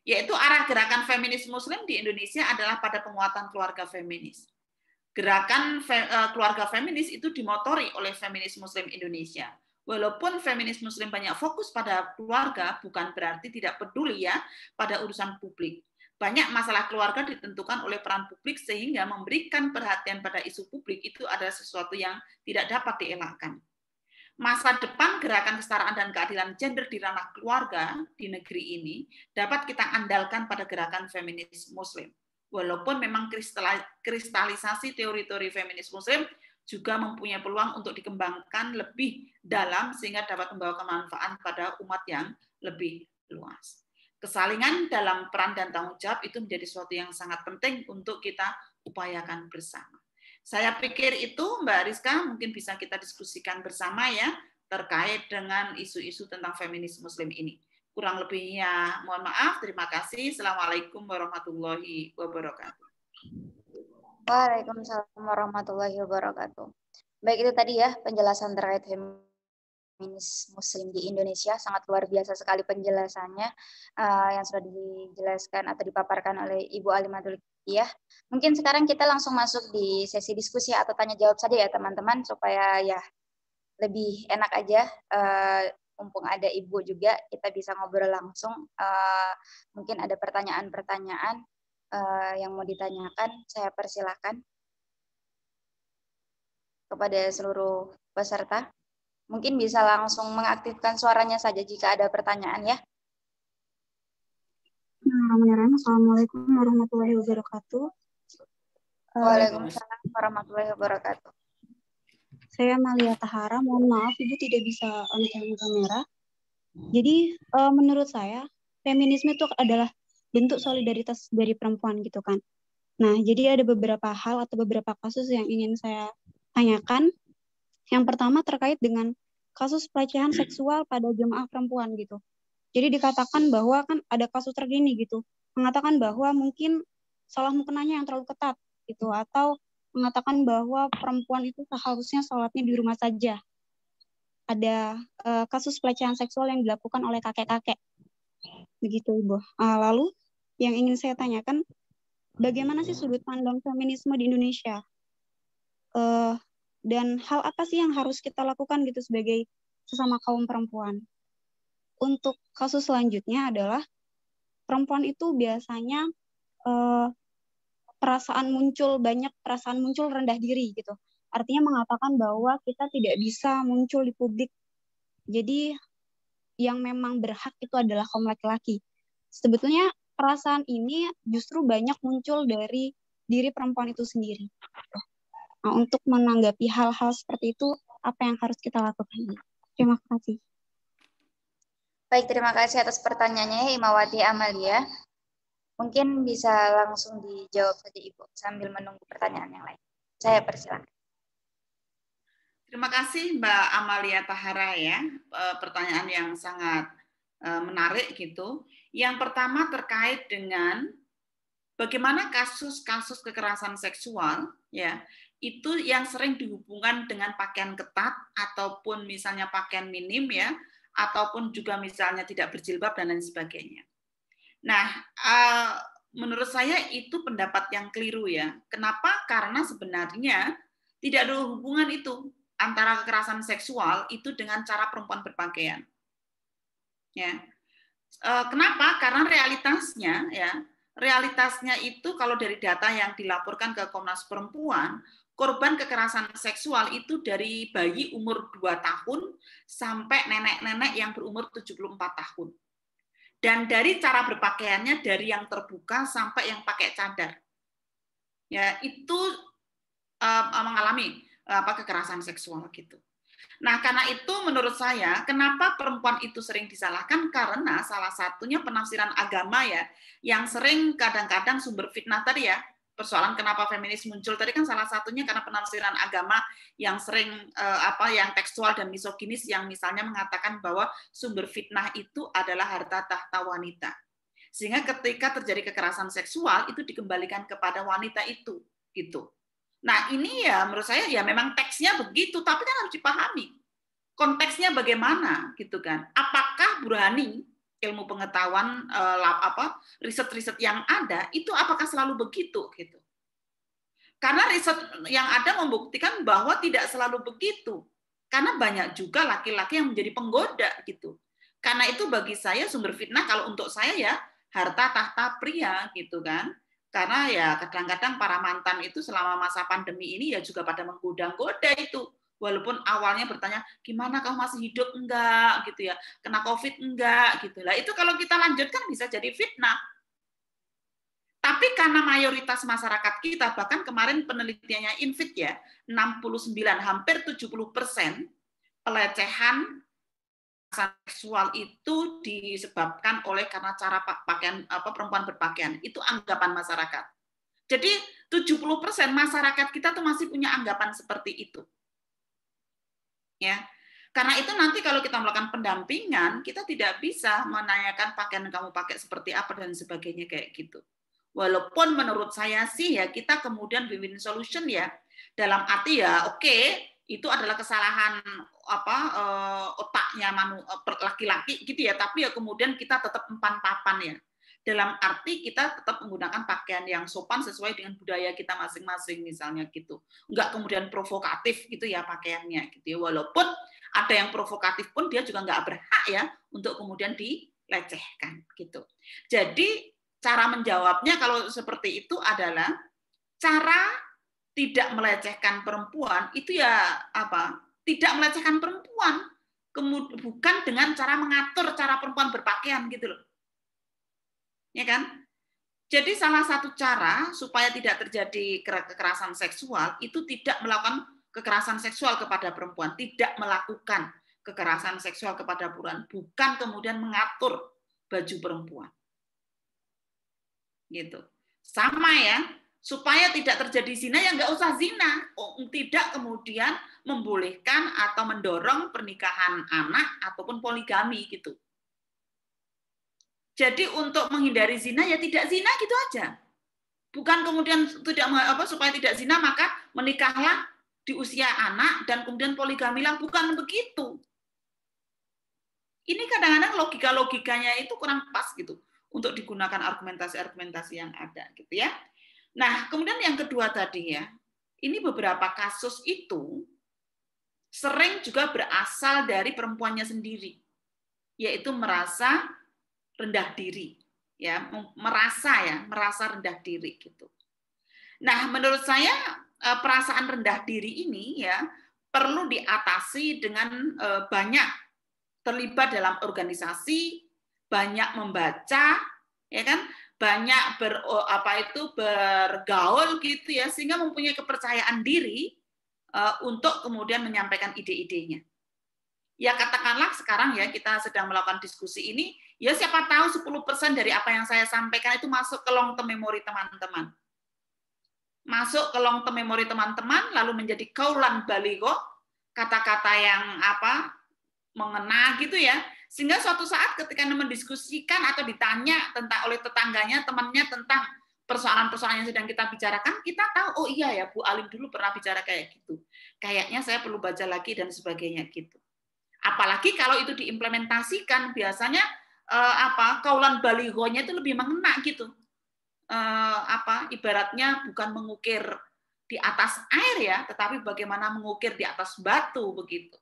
Yaitu arah gerakan feminis muslim di Indonesia adalah pada penguatan keluarga feminis. Gerakan keluarga feminis itu dimotori oleh feminis muslim Indonesia. Walaupun feminis muslim banyak fokus pada keluarga, bukan berarti tidak peduli ya pada urusan publik. Banyak masalah keluarga ditentukan oleh peran publik, sehingga memberikan perhatian pada isu publik itu adalah sesuatu yang tidak dapat dielakkan. Masa depan gerakan kesetaraan dan keadilan gender di ranah keluarga di negeri ini dapat kita andalkan pada gerakan feminis muslim. Walaupun memang kristalisasi teori-teori feminis muslim juga mempunyai peluang untuk dikembangkan lebih dalam sehingga dapat membawa kemanfaatan pada umat yang lebih luas. Kesalingan dalam peran dan tanggung jawab itu menjadi sesuatu yang sangat penting untuk kita upayakan bersama. Saya pikir itu Mbak Rizka mungkin bisa kita diskusikan bersama ya terkait dengan isu-isu tentang feminis muslim ini. Kurang lebihnya mohon maaf, terima kasih. Assalamualaikum warahmatullahi wabarakatuh. Waalaikumsalam warahmatullahi wabarakatuh. Baik, itu tadi ya penjelasan terkait feminis muslim di Indonesia. Sangat luar biasa sekali penjelasannya yang sudah dijelaskan atau dipaparkan oleh Ibu Alimatul Hidayah. Mungkin sekarang kita langsung masuk di sesi diskusi atau tanya jawab saja ya teman-teman, supaya ya lebih enak aja. Mumpung ada Ibu juga, kita bisa ngobrol langsung. Mungkin ada pertanyaan-pertanyaan yang mau ditanyakan, saya persilahkan kepada seluruh peserta. Mungkin bisa langsung mengaktifkan suaranya saja jika ada pertanyaan ya. Assalamualaikum warahmatullahi wabarakatuh. Waalaikumsalam warahmatullahi wabarakatuh. Saya Malia Tahara, mohon maaf Ibu tidak bisa on-cam kamera. Jadi menurut saya feminisme itu adalah bentuk solidaritas dari perempuan gitu kan. Nah, jadi ada beberapa hal atau beberapa kasus yang ingin saya tanyakan. Yang pertama terkait dengan kasus pelecehan seksual pada jemaah perempuan gitu. Jadi dikatakan bahwa kan ada kasus terkini gitu, mengatakan bahwa mungkin salah mukenanya yang terlalu ketat gitu, atau mengatakan bahwa perempuan itu seharusnya sholatnya di rumah saja. Ada kasus pelecehan seksual yang dilakukan oleh kakek-kakek. Begitu Ibu. Lalu yang ingin saya tanyakan, bagaimana sih sudut pandang feminisme di Indonesia? Dan hal apa sih yang harus kita lakukan gitu sebagai sesama kaum perempuan? Untuk kasus selanjutnya adalah perempuan itu biasanya perasaan muncul rendah diri gitu. Artinya mengatakan bahwa kita tidak bisa muncul di publik. Jadi yang memang berhak itu adalah kaum laki-laki. Sebetulnya perasaan ini justru banyak muncul dari diri perempuan itu sendiri. Nah, untuk menanggapi hal-hal seperti itu, apa yang harus kita lakukan? Terima kasih. Baik, terima kasih atas pertanyaannya Himawati Amalia. Mungkin bisa langsung dijawab saja Ibu sambil menunggu pertanyaan yang lain. Saya persilakan. Terima kasih Mbak Amalia Tahara ya, pertanyaan yang sangat menarik gitu. Yang pertama terkait dengan bagaimana kasus-kasus kekerasan seksual ya, itu yang sering dihubungkan dengan pakaian ketat ataupun misalnya pakaian minim ya, ataupun juga misalnya tidak berjilbab dan lain sebagainya. Nah, menurut saya itu pendapat yang keliru ya. Kenapa? Karena sebenarnya tidak ada hubungan itu antara kekerasan seksual itu dengan cara perempuan berpakaian. Ya. Kenapa? Karena realitasnya itu kalau dari data yang dilaporkan ke Komnas Perempuan, korban kekerasan seksual itu dari bayi umur 2 tahun sampai nenek-nenek yang berumur 74 tahun. Dan dari cara berpakaiannya dari yang terbuka sampai yang pakai cadar. Ya, itu mengalami kekerasan seksual gitu. Nah, karena itu menurut saya, kenapa perempuan itu sering disalahkan? Karena salah satunya penafsiran agama ya, yang sering kadang-kadang sumber fitnah tadi ya. Persoalan kenapa feminis muncul tadi kan salah satunya karena penafsiran agama yang sering yang tekstual dan misoginis, yang misalnya mengatakan bahwa sumber fitnah itu adalah harta tahta wanita. Sehingga ketika terjadi kekerasan seksual itu dikembalikan kepada wanita itu, gitu. Nah, ini ya menurut saya ya memang teksnya begitu, tapi kan harus dipahami konteksnya bagaimana, gitu kan. Apakah Burhani, ilmu pengetahuan riset-riset yang ada itu apakah selalu begitu, gitu. Karena riset yang ada membuktikan bahwa tidak selalu begitu. Karena banyak juga laki-laki yang menjadi penggoda, gitu. Karena itu bagi saya sumber fitnah kalau untuk saya ya harta tahta pria, gitu kan. Karena ya kadang-kadang para mantan itu selama masa pandemi ini ya juga pada menggoda-goda itu. Walaupun awalnya bertanya, gimana kamu masih hidup? Enggak, gitu ya. Kena COVID? Enggak, gitu lah. Itu kalau kita lanjutkan bisa jadi fitnah. Tapi karena mayoritas masyarakat kita, bahkan kemarin penelitiannya Infit ya, 69, hampir 70% pelecehan seksual itu disebabkan oleh karena cara pakaian perempuan berpakaian. Itu anggapan masyarakat. Jadi 70% masyarakat kita tuh masih punya anggapan seperti itu. Ya. Karena itu nanti kalau kita melakukan pendampingan, kita tidak bisa menanyakan pakaian kamu pakai seperti apa dan sebagainya kayak gitu. Walaupun menurut saya sih ya kita kemudian win-win solution ya. Dalam arti ya oke, itu adalah kesalahan otaknya laki-laki gitu ya, tapi ya kemudian kita tetap empan-papan ya. Dalam arti kita tetap menggunakan pakaian yang sopan sesuai dengan budaya kita masing-masing misalnya gitu. Enggak kemudian provokatif gitu ya pakaiannya gitu ya. Walaupun ada yang provokatif pun dia juga enggak berhak ya untuk kemudian dilecehkan gitu. Jadi cara menjawabnya kalau seperti itu adalah cara tidak melecehkan perempuan itu ya tidak melecehkan perempuan, bukan dengan cara mengatur cara perempuan berpakaian gitu loh. Ya kan? Jadi salah satu cara supaya tidak terjadi kekerasan seksual itu tidak melakukan kekerasan seksual kepada perempuan, tidak melakukan kekerasan seksual kepada perempuan, bukan kemudian mengatur baju perempuan. Gitu. Sama ya, supaya tidak terjadi zina ya nggak usah zina, tidak kemudian membolehkan atau mendorong pernikahan anak ataupun poligami gitu. Jadi untuk menghindari zina ya tidak zina gitu aja. Bukan kemudian supaya tidak zina maka menikahlah di usia anak dan kemudian poligamilah, bukan begitu. Ini kadang-kadang logikanya itu kurang pas gitu untuk digunakan argumentasi-argumentasi yang ada gitu ya. Nah, kemudian yang kedua tadi ya, ini beberapa kasus itu sering juga berasal dari perempuannya sendiri, yaitu merasa rendah diri, ya, merasa rendah diri gitu. Nah, menurut saya perasaan rendah diri ini ya perlu diatasi dengan banyak terlibat dalam organisasi, banyak membaca, ya kan? Banyak bergaul gitu ya, sehingga mempunyai kepercayaan diri untuk kemudian menyampaikan ide-idenya. Ya katakanlah sekarang ya kita sedang melakukan diskusi ini, ya siapa tahu 10% dari apa yang saya sampaikan itu masuk ke long term memory teman-teman. Masuk ke long term memory teman-teman, lalu menjadi kaulan baligho, kata-kata yang mengena gitu ya, sehingga suatu saat ketika mendiskusikan atau ditanya oleh tetangganya, temannya tentang persoalan-persoalan yang sedang kita bicarakan, kita tahu, oh iya ya, Bu Alim dulu pernah bicara kayak gitu. Kayaknya saya perlu baca lagi dan sebagainya gitu. Apalagi kalau itu diimplementasikan, biasanya kaulan balighonya itu lebih mengena gitu. Ibaratnya bukan mengukir di atas air ya, tetapi bagaimana mengukir di atas batu begitu.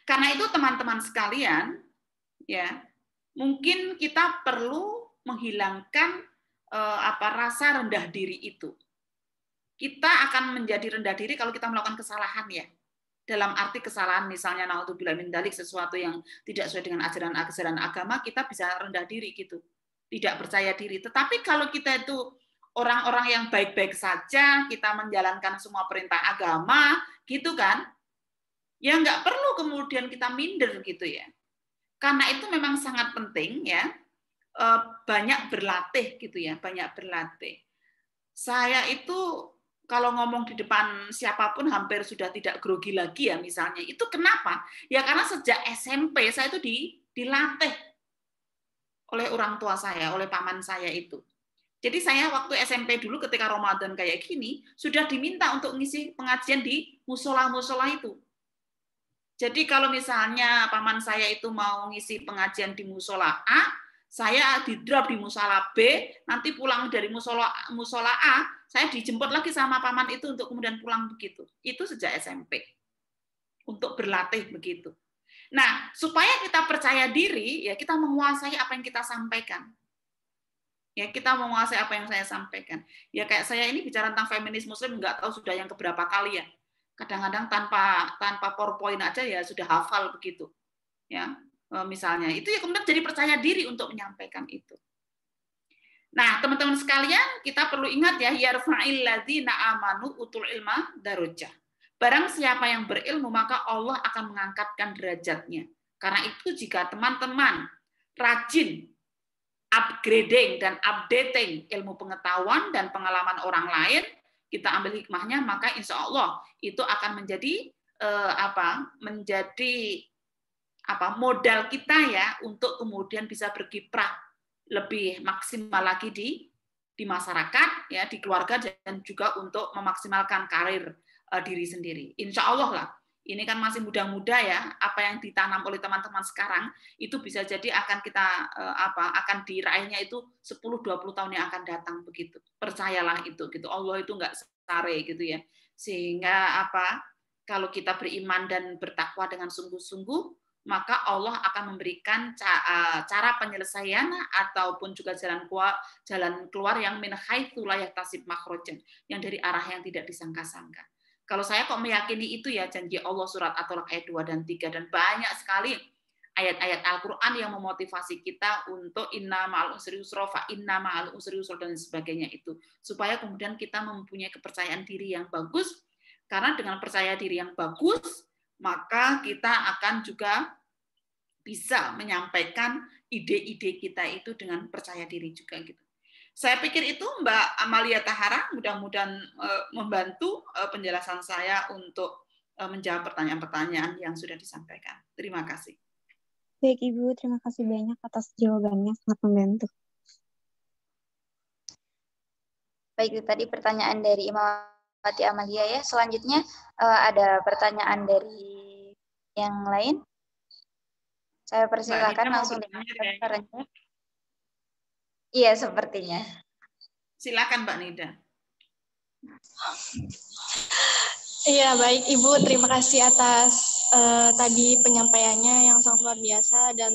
Karena itu teman-teman sekalian, ya mungkin kita perlu menghilangkan rasa rendah diri itu. Kita akan menjadi rendah diri kalau kita melakukan kesalahan ya. Dalam arti kesalahan misalnya naudzubillah min dzalik, sesuatu yang tidak sesuai dengan ajaran agama, kita bisa rendah diri gitu. Tidak percaya diri. Tetapi kalau kita itu orang-orang yang baik-baik saja, kita menjalankan semua perintah agama, gitu kan? Ya nggak perlu kemudian kita minder gitu ya. Karena itu memang sangat penting ya, banyak berlatih gitu ya, banyak berlatih. Saya itu kalau ngomong di depan siapapun hampir sudah tidak grogi lagi ya misalnya. Itu kenapa? Ya karena sejak SMP saya itu dilatih oleh orang tua saya, oleh paman saya itu. Jadi saya waktu SMP dulu ketika Ramadan kayak gini, sudah diminta untuk ngisi pengajian di musola-musola itu. Jadi kalau misalnya paman saya itu mau ngisi pengajian di musola A, saya di drop di musola B, nanti pulang dari musola A, saya dijemput lagi sama paman itu untuk kemudian pulang begitu. Itu sejak SMP. Untuk berlatih begitu. Nah, supaya kita percaya diri, ya kita menguasai apa yang kita sampaikan. Ya, kita menguasai apa yang saya sampaikan. Ya kayak saya ini bicara tentang feminis muslim nggak tahu sudah yang keberapa kali ya. Kadang-kadang tanpa PowerPoint aja ya sudah hafal begitu. Ya, misalnya itu ya kemudian jadi percaya diri untuk menyampaikan itu. Nah, teman-teman sekalian, kita perlu ingat ya, yarfa'il ladzina amanu utul ilma darajah. Barang siapa yang berilmu maka Allah akan mengangkatkan derajatnya. Karena itu jika teman-teman rajin upgrading dan updating ilmu pengetahuan dan pengalaman orang lain, kita ambil hikmahnya, maka insya Allah itu akan menjadi modal kita ya untuk kemudian bisa berkiprah lebih maksimal lagi di masyarakat, ya di keluarga dan juga untuk memaksimalkan karir diri sendiri. Insya Allah lah. Ini kan masih muda-muda ya, apa yang ditanam oleh teman-teman sekarang itu bisa jadi akan kita akan diraihnya itu 10-20 tahun yang akan datang begitu. Percayalah itu gitu. Allah itu enggak sare gitu ya. Sehingga kalau kita beriman dan bertakwa dengan sungguh-sungguh, maka Allah akan memberikan cara penyelesaian ataupun juga jalan keluar yang min haitsu la yahtasib makhrajan, yang dari arah yang tidak disangka-sangka. Kalau saya kok meyakini itu ya janji Allah surat At-Tolak ayat 2 dan 3 dan banyak sekali ayat-ayat Al-Qur'an yang memotivasi kita untuk inna ma'al usri yusra fa inna ma'al usri yusra dan sebagainya itu. Supaya kemudian kita mempunyai kepercayaan diri yang bagus, karena dengan percaya diri yang bagus, maka kita akan juga bisa menyampaikan ide-ide kita itu dengan percaya diri juga gitu. Saya pikir itu Mbak Amalia Tahara mudah-mudahan membantu penjelasan saya untuk menjawab pertanyaan-pertanyaan yang sudah disampaikan. Terima kasih. Baik Ibu, terima kasih banyak atas jawabannya, sangat membantu. Baik, itu tadi pertanyaan dari Imamati Amalia ya. Selanjutnya ada pertanyaan dari yang lain. Saya persilakan langsung dengan caranya. Iya, sepertinya. Silakan Mbak Nida. Iya, baik Ibu. Terima kasih atas tadi penyampaiannya yang sangat luar biasa dan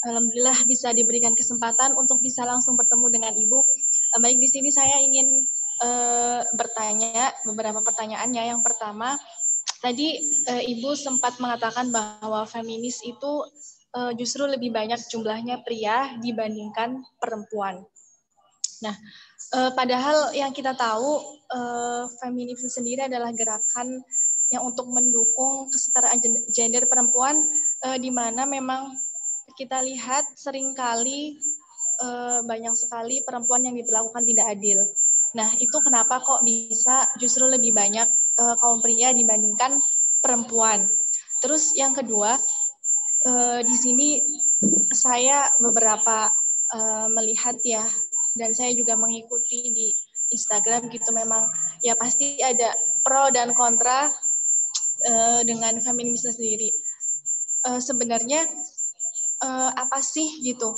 alhamdulillah bisa diberikan kesempatan untuk bisa langsung bertemu dengan Ibu. Baik, di sini saya ingin bertanya beberapa pertanyaannya. Yang pertama, tadi Ibu sempat mengatakan bahwa feminis itu justru lebih banyak jumlahnya pria dibandingkan perempuan. Nah, padahal yang kita tahu feminisme sendiri adalah gerakan yang untuk mendukung kesetaraan gender perempuan, di mana memang kita lihat seringkali banyak sekali perempuan yang diperlakukan tidak adil. Nah, itu kenapa kok bisa justru lebih banyak kaum pria dibandingkan perempuan. Terus yang kedua, di sini saya beberapa melihat ya, dan saya juga mengikuti di Instagram gitu, memang ya pasti ada pro dan kontra dengan feminisme sendiri. Sebenarnya apa sih gitu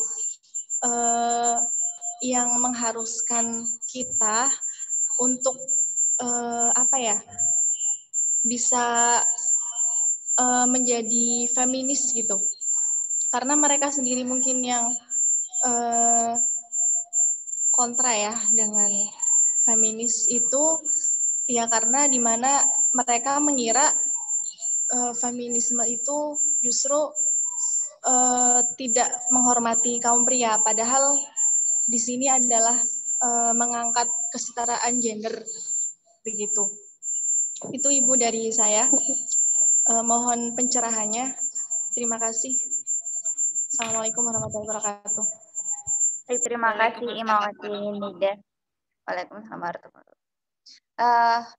yang mengharuskan kita untuk bisa menjadi feminis gitu, karena mereka sendiri mungkin yang kontra ya dengan feminis itu ya, karena dimana mereka mengira feminisme itu justru tidak menghormati kaum pria, padahal di sini adalah mengangkat kesetaraan gender begitu. Itu Ibu dari saya. Mohon pencerahannya. Terima kasih. Assalamualaikum warahmatullahi wabarakatuh. Terima kasih Imawati Nida. Waalaikumsalam warahmatullahi wabarakatuh.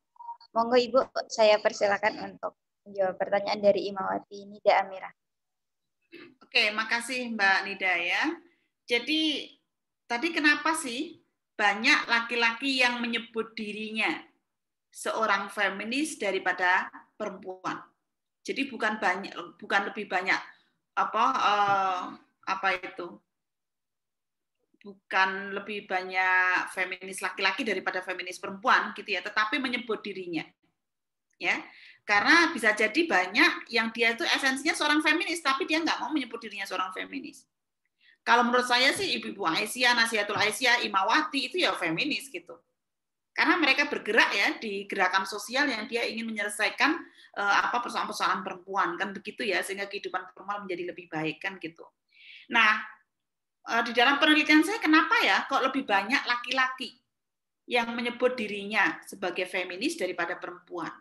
Monggo Ibu, saya persilakan untuk menjawab pertanyaan dari Imawati Nida Amira. Oke, makasih Mbak Nida ya. Jadi tadi kenapa sih banyak laki-laki yang menyebut dirinya seorang feminis daripada perempuan? Jadi bukan lebih banyak bukan lebih banyak feminis laki-laki daripada feminis perempuan gitu ya, tetapi menyebut dirinya. Ya. Karena bisa jadi banyak yang dia itu esensinya seorang feminis tapi dia nggak mau menyebut dirinya seorang feminis. Kalau menurut saya sih Ibu-ibu Aisyah, Nasihatul Aisyah, Imawati itu ya feminis gitu. Karena mereka bergerak ya di gerakan sosial yang dia ingin menyelesaikan persoalan-persoalan perempuan kan begitu ya, sehingga kehidupan perempuan menjadi lebih baik kan gitu. Nah, di dalam penelitian saya kenapa ya kok lebih banyak laki-laki yang menyebut dirinya sebagai feminis daripada perempuan?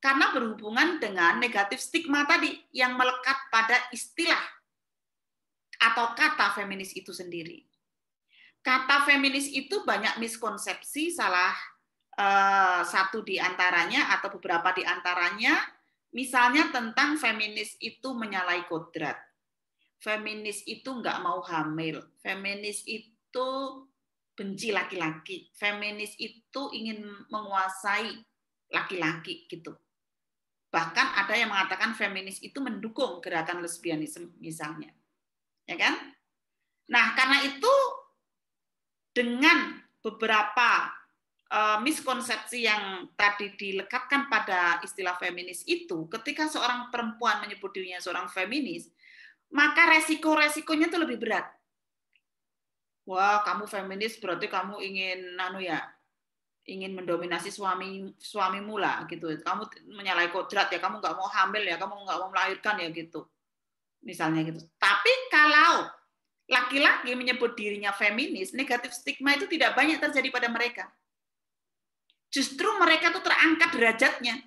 Karena berhubungan dengan negatif stigma tadi yang melekat pada istilah atau kata feminis itu sendiri. Kata feminis itu banyak miskonsepsi, salah satu di antaranya atau beberapa di antaranya, misalnya tentang feminis itu menyalahi kodrat. Feminis itu nggak mau hamil. Feminis itu benci laki-laki. Feminis itu ingin menguasai laki-laki gitu. Bahkan ada yang mengatakan feminis itu mendukung gerakan lesbianisme misalnya. Ya kan? Nah, karena itu dengan beberapa miskonsepsi yang tadi dilekatkan pada istilah feminis itu, ketika seorang perempuan menyebut dirinya seorang feminis, maka resiko-resikonya itu lebih berat. Wah, kamu feminis berarti kamu ingin mendominasi suamimu lah gitu. Kamu menyalahi kodrat ya, kamu nggak mau hamil ya, kamu nggak mau melahirkan ya gitu. Misalnya gitu. Tapi kalau laki-laki menyebut dirinya feminis, negatif stigma itu tidak banyak terjadi pada mereka. Justru mereka tuh terangkat derajatnya.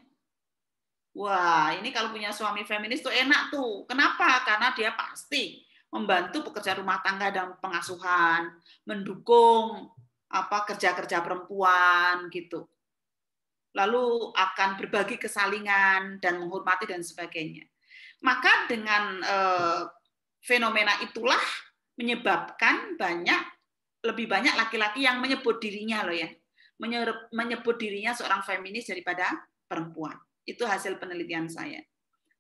Wah, ini kalau punya suami feminis tuh enak tuh. Kenapa? Karena dia pasti membantu pekerja rumah tangga dan pengasuhan, mendukung kerja-kerja perempuan gitu. Lalu akan berbagi kesalingan dan menghormati dan sebagainya. Maka dengan fenomena itulah menyebabkan lebih banyak laki-laki yang menyebut dirinya loh ya, menyebut dirinya seorang feminis daripada perempuan. Itu hasil penelitian saya.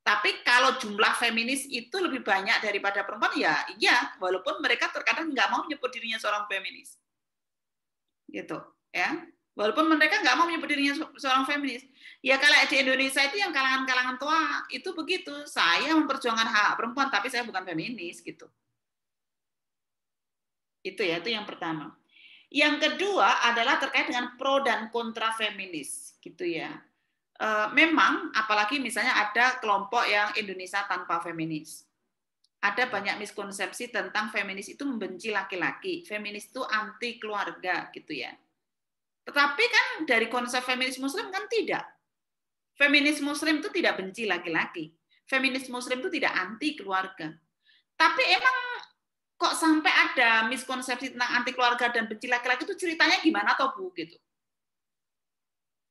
Tapi kalau jumlah feminis itu lebih banyak daripada perempuan, ya iya, walaupun mereka terkadang nggak mau menyebut dirinya seorang feminis. Gitu, ya. Walaupun mereka nggak mau menyebut dirinya seorang feminis. Ya kalau di Indonesia itu yang kalangan-kalangan tua, itu begitu. Saya memperjuangkan hak perempuan, tapi saya bukan feminis, gitu. Itu ya, itu yang pertama. Yang kedua adalah terkait dengan pro dan kontra feminis, gitu ya. Memang, apalagi misalnya ada kelompok yang Indonesia tanpa feminis. Ada banyak miskonsepsi tentang feminis itu membenci laki-laki, feminis itu anti keluarga, gitu ya. Tetapi kan dari konsep feminis muslim kan tidak. Feminis muslim itu tidak benci laki-laki. Feminis muslim itu tidak anti keluarga. Tapi emang kok sampai ada miskonsepsi tentang anti keluarga dan benci laki-laki itu ceritanya gimana toh Bu gitu.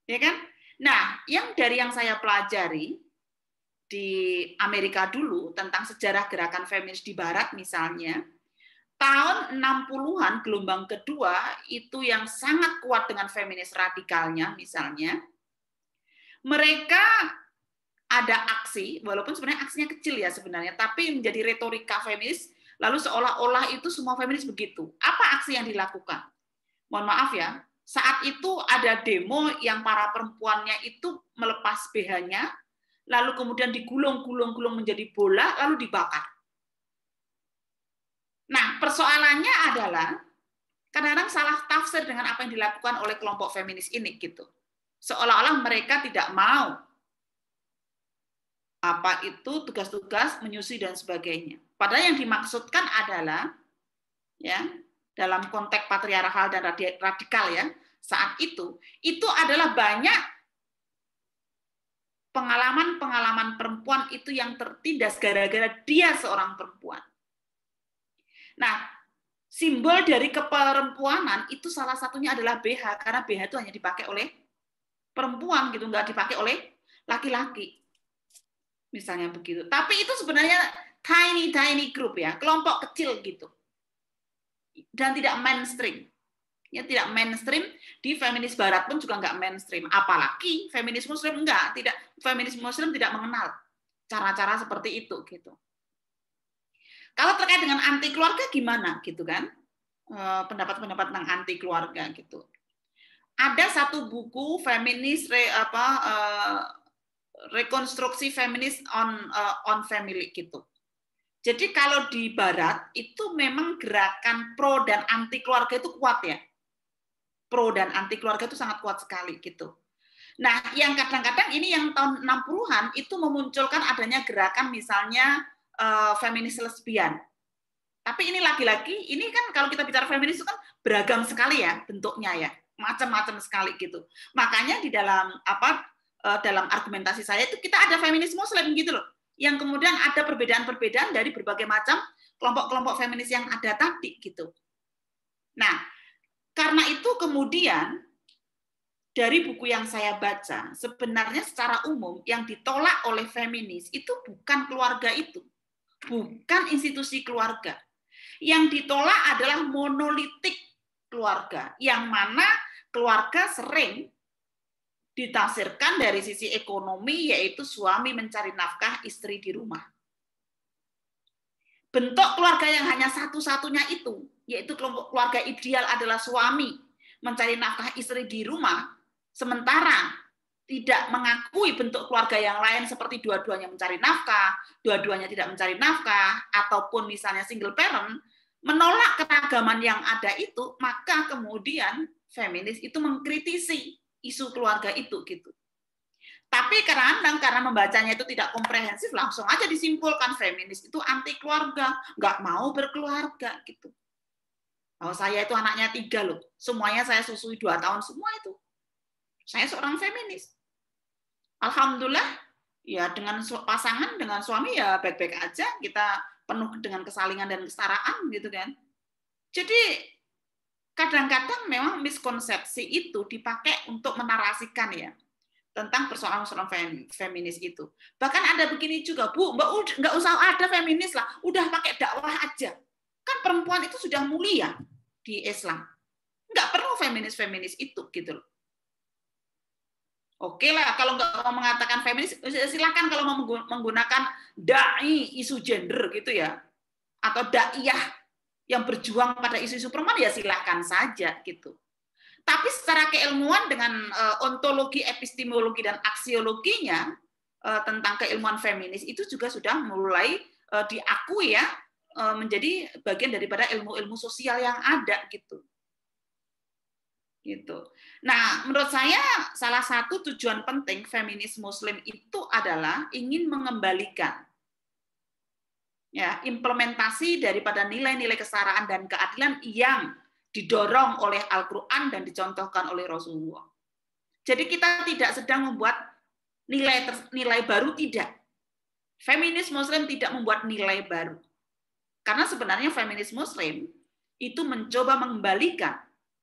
Ya kan? Nah, yang saya pelajari di Amerika dulu tentang sejarah gerakan feminis di barat misalnya, tahun 60-an gelombang kedua itu yang sangat kuat dengan feminis radikalnya misalnya, mereka ada aksi, walaupun sebenarnya aksinya kecil ya sebenarnya, tapi menjadi retorika feminis, lalu seolah-olah itu semua feminis begitu. Apa aksi yang dilakukan? Mohon maaf ya, saat itu ada demo yang para perempuannya itu melepas BH-nya, lalu kemudian digulung-gulung menjadi bola, lalu dibakar. Nah, persoalannya adalah kadang-kadang salah tafsir dengan apa yang dilakukan oleh kelompok feminis ini gitu. Seolah-olah mereka tidak mau tugas-tugas menyusui dan sebagainya. Padahal yang dimaksudkan adalah ya dalam konteks patriarkal dan radikal ya saat itu adalah banyak pengalaman-pengalaman perempuan itu yang tertindas gara-gara dia seorang perempuan. Nah, simbol dari keperempuanan itu salah satunya adalah BH, karena BH itu hanya dipakai oleh perempuan gitu, nggak dipakai oleh laki-laki. Misalnya begitu. Tapi itu sebenarnya tiny group ya, kelompok kecil gitu. Dan tidak mainstream. Ya, tidak mainstream, di feminis barat pun juga nggak mainstream. Apalagi feminis muslim feminis muslim tidak mengenal cara-cara seperti itu gitu. Kalau terkait dengan anti keluarga gimana gitu kan? Pendapat-pendapat tentang anti keluarga gitu. Ada satu buku feminis rekonstruksi feminis on family gitu. Jadi kalau di barat itu memang gerakan pro dan anti keluarga itu kuat ya. Pro dan anti keluarga itu sangat kuat sekali gitu. Nah, yang kadang-kadang ini yang tahun 60-an itu memunculkan adanya gerakan misalnya feminis lesbian. Tapi ini lagi-lagi, ini kan kalau kita bicara feminis itu kan beragam sekali ya bentuknya ya, macam-macam sekali gitu. Makanya di dalam dalam argumentasi saya itu kita ada feminis muslim gitu loh, yang kemudian ada perbedaan-perbedaan dari berbagai macam kelompok-kelompok feminis yang ada tadi gitu. Nah, karena itu kemudian dari buku yang saya baca, sebenarnya secara umum yang ditolak oleh feminis itu bukan keluarga itu, bukan institusi keluarga. Yang ditolak adalah monolitik keluarga, yang mana keluarga sering ditafsirkan dari sisi ekonomi, yaitu suami mencari nafkah, istri di rumah. Bentuk keluarga yang hanya satu-satunya itu, yaitu kelompok keluarga ideal adalah suami mencari nafkah, istri di rumah, sementara tidak mengakui bentuk keluarga yang lain seperti dua-duanya mencari nafkah, dua-duanya tidak mencari nafkah, ataupun misalnya single parent, menolak keragaman yang ada itu, maka kemudian feminis itu mengkritisi isu keluarga itu gitu. Tapi karena membacanya itu tidak komprehensif, langsung aja disimpulkan feminis itu anti keluarga, nggak mau berkeluarga gitu. Oh, saya itu anaknya 3 loh, semuanya saya susui 2 tahun semua itu. Saya seorang feminis. Alhamdulillah, ya dengan pasangan, dengan suami ya baik-baik aja, kita penuh dengan kesalingan dan kesetaraan gitu kan. Jadi kadang-kadang memang miskonsepsi itu dipakai untuk menarasikan ya tentang persoalan-persoalan feminis itu. Bahkan ada begini juga, Bu, Mbak nggak usah ada feminis lah, udah pakai dakwah aja. Kan perempuan itu sudah mulia di Islam. Nggak perlu feminis itu gitu loh. Oke lah, kalau nggak mau mengatakan feminis, silakan kalau mau menggunakan dai isu gender gitu ya, atau daiyah yang berjuang pada isu-isu perempuan ya silakan saja gitu. Tapi secara keilmuan dengan ontologi, epistemologi dan aksiologinya tentang keilmuan feminis itu juga sudah mulai diakui ya menjadi bagian daripada ilmu-ilmu sosial yang ada gitu. Gitu. Nah, menurut saya salah satu tujuan penting feminis muslim itu adalah ingin mengembalikan ya implementasi daripada nilai-nilai kesetaraan dan keadilan yang didorong oleh Al-Quran dan dicontohkan oleh Rasulullah. Jadi kita tidak sedang membuat nilai baru, tidak. Feminis muslim tidak membuat nilai baru. Karena sebenarnya feminis muslim itu mencoba mengembalikan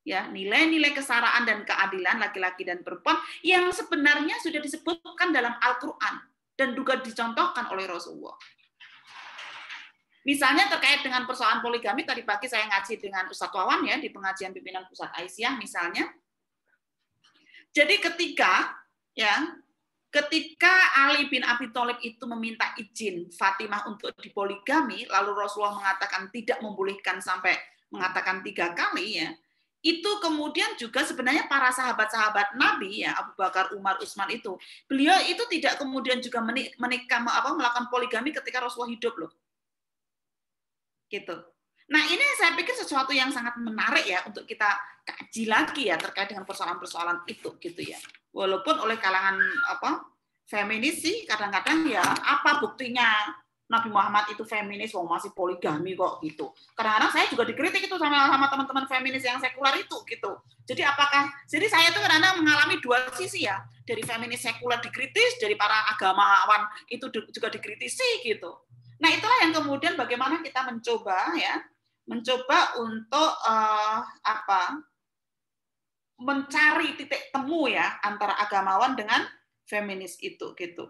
ya nilai-nilai kesetaraan dan keadilan laki-laki dan perempuan yang sebenarnya sudah disebutkan dalam Al-Quran dan juga dicontohkan oleh Rasulullah. Misalnya terkait dengan persoalan poligami, tadi pagi saya ngaji dengan Ustadz Wawan ya di pengajian pimpinan Pusat Aisyah misalnya. Jadi ketika Ali bin Abi Thalib itu meminta izin Fatimah untuk dipoligami, lalu Rasulullah mengatakan tidak membolehkan sampai mengatakan 3 kali ya. Itu kemudian juga sebenarnya para sahabat-sahabat Nabi ya Abu Bakar, Umar, Utsman itu, beliau itu tidak kemudian juga melakukan poligami ketika Rasulullah hidup loh. Gitu. Nah, ini saya pikir sesuatu yang sangat menarik ya untuk kita kaji lagi ya terkait dengan persoalan-persoalan itu gitu ya. Walaupun oleh kalangan feminis sih kadang-kadang ya apa buktinya Nabi Muhammad itu feminis, wong masih poligami kok gitu. Kadang-kadang saya juga dikritik itu sama teman-teman feminis yang sekuler itu gitu. Jadi saya tuh kadang-kadang mengalami dua sisi ya. Dari feminis sekuler dikritis, dari para agamawan itu juga dikritisi gitu. Nah, itulah yang kemudian bagaimana kita mencoba untuk mencari titik temu ya antara agamawan dengan feminis itu gitu.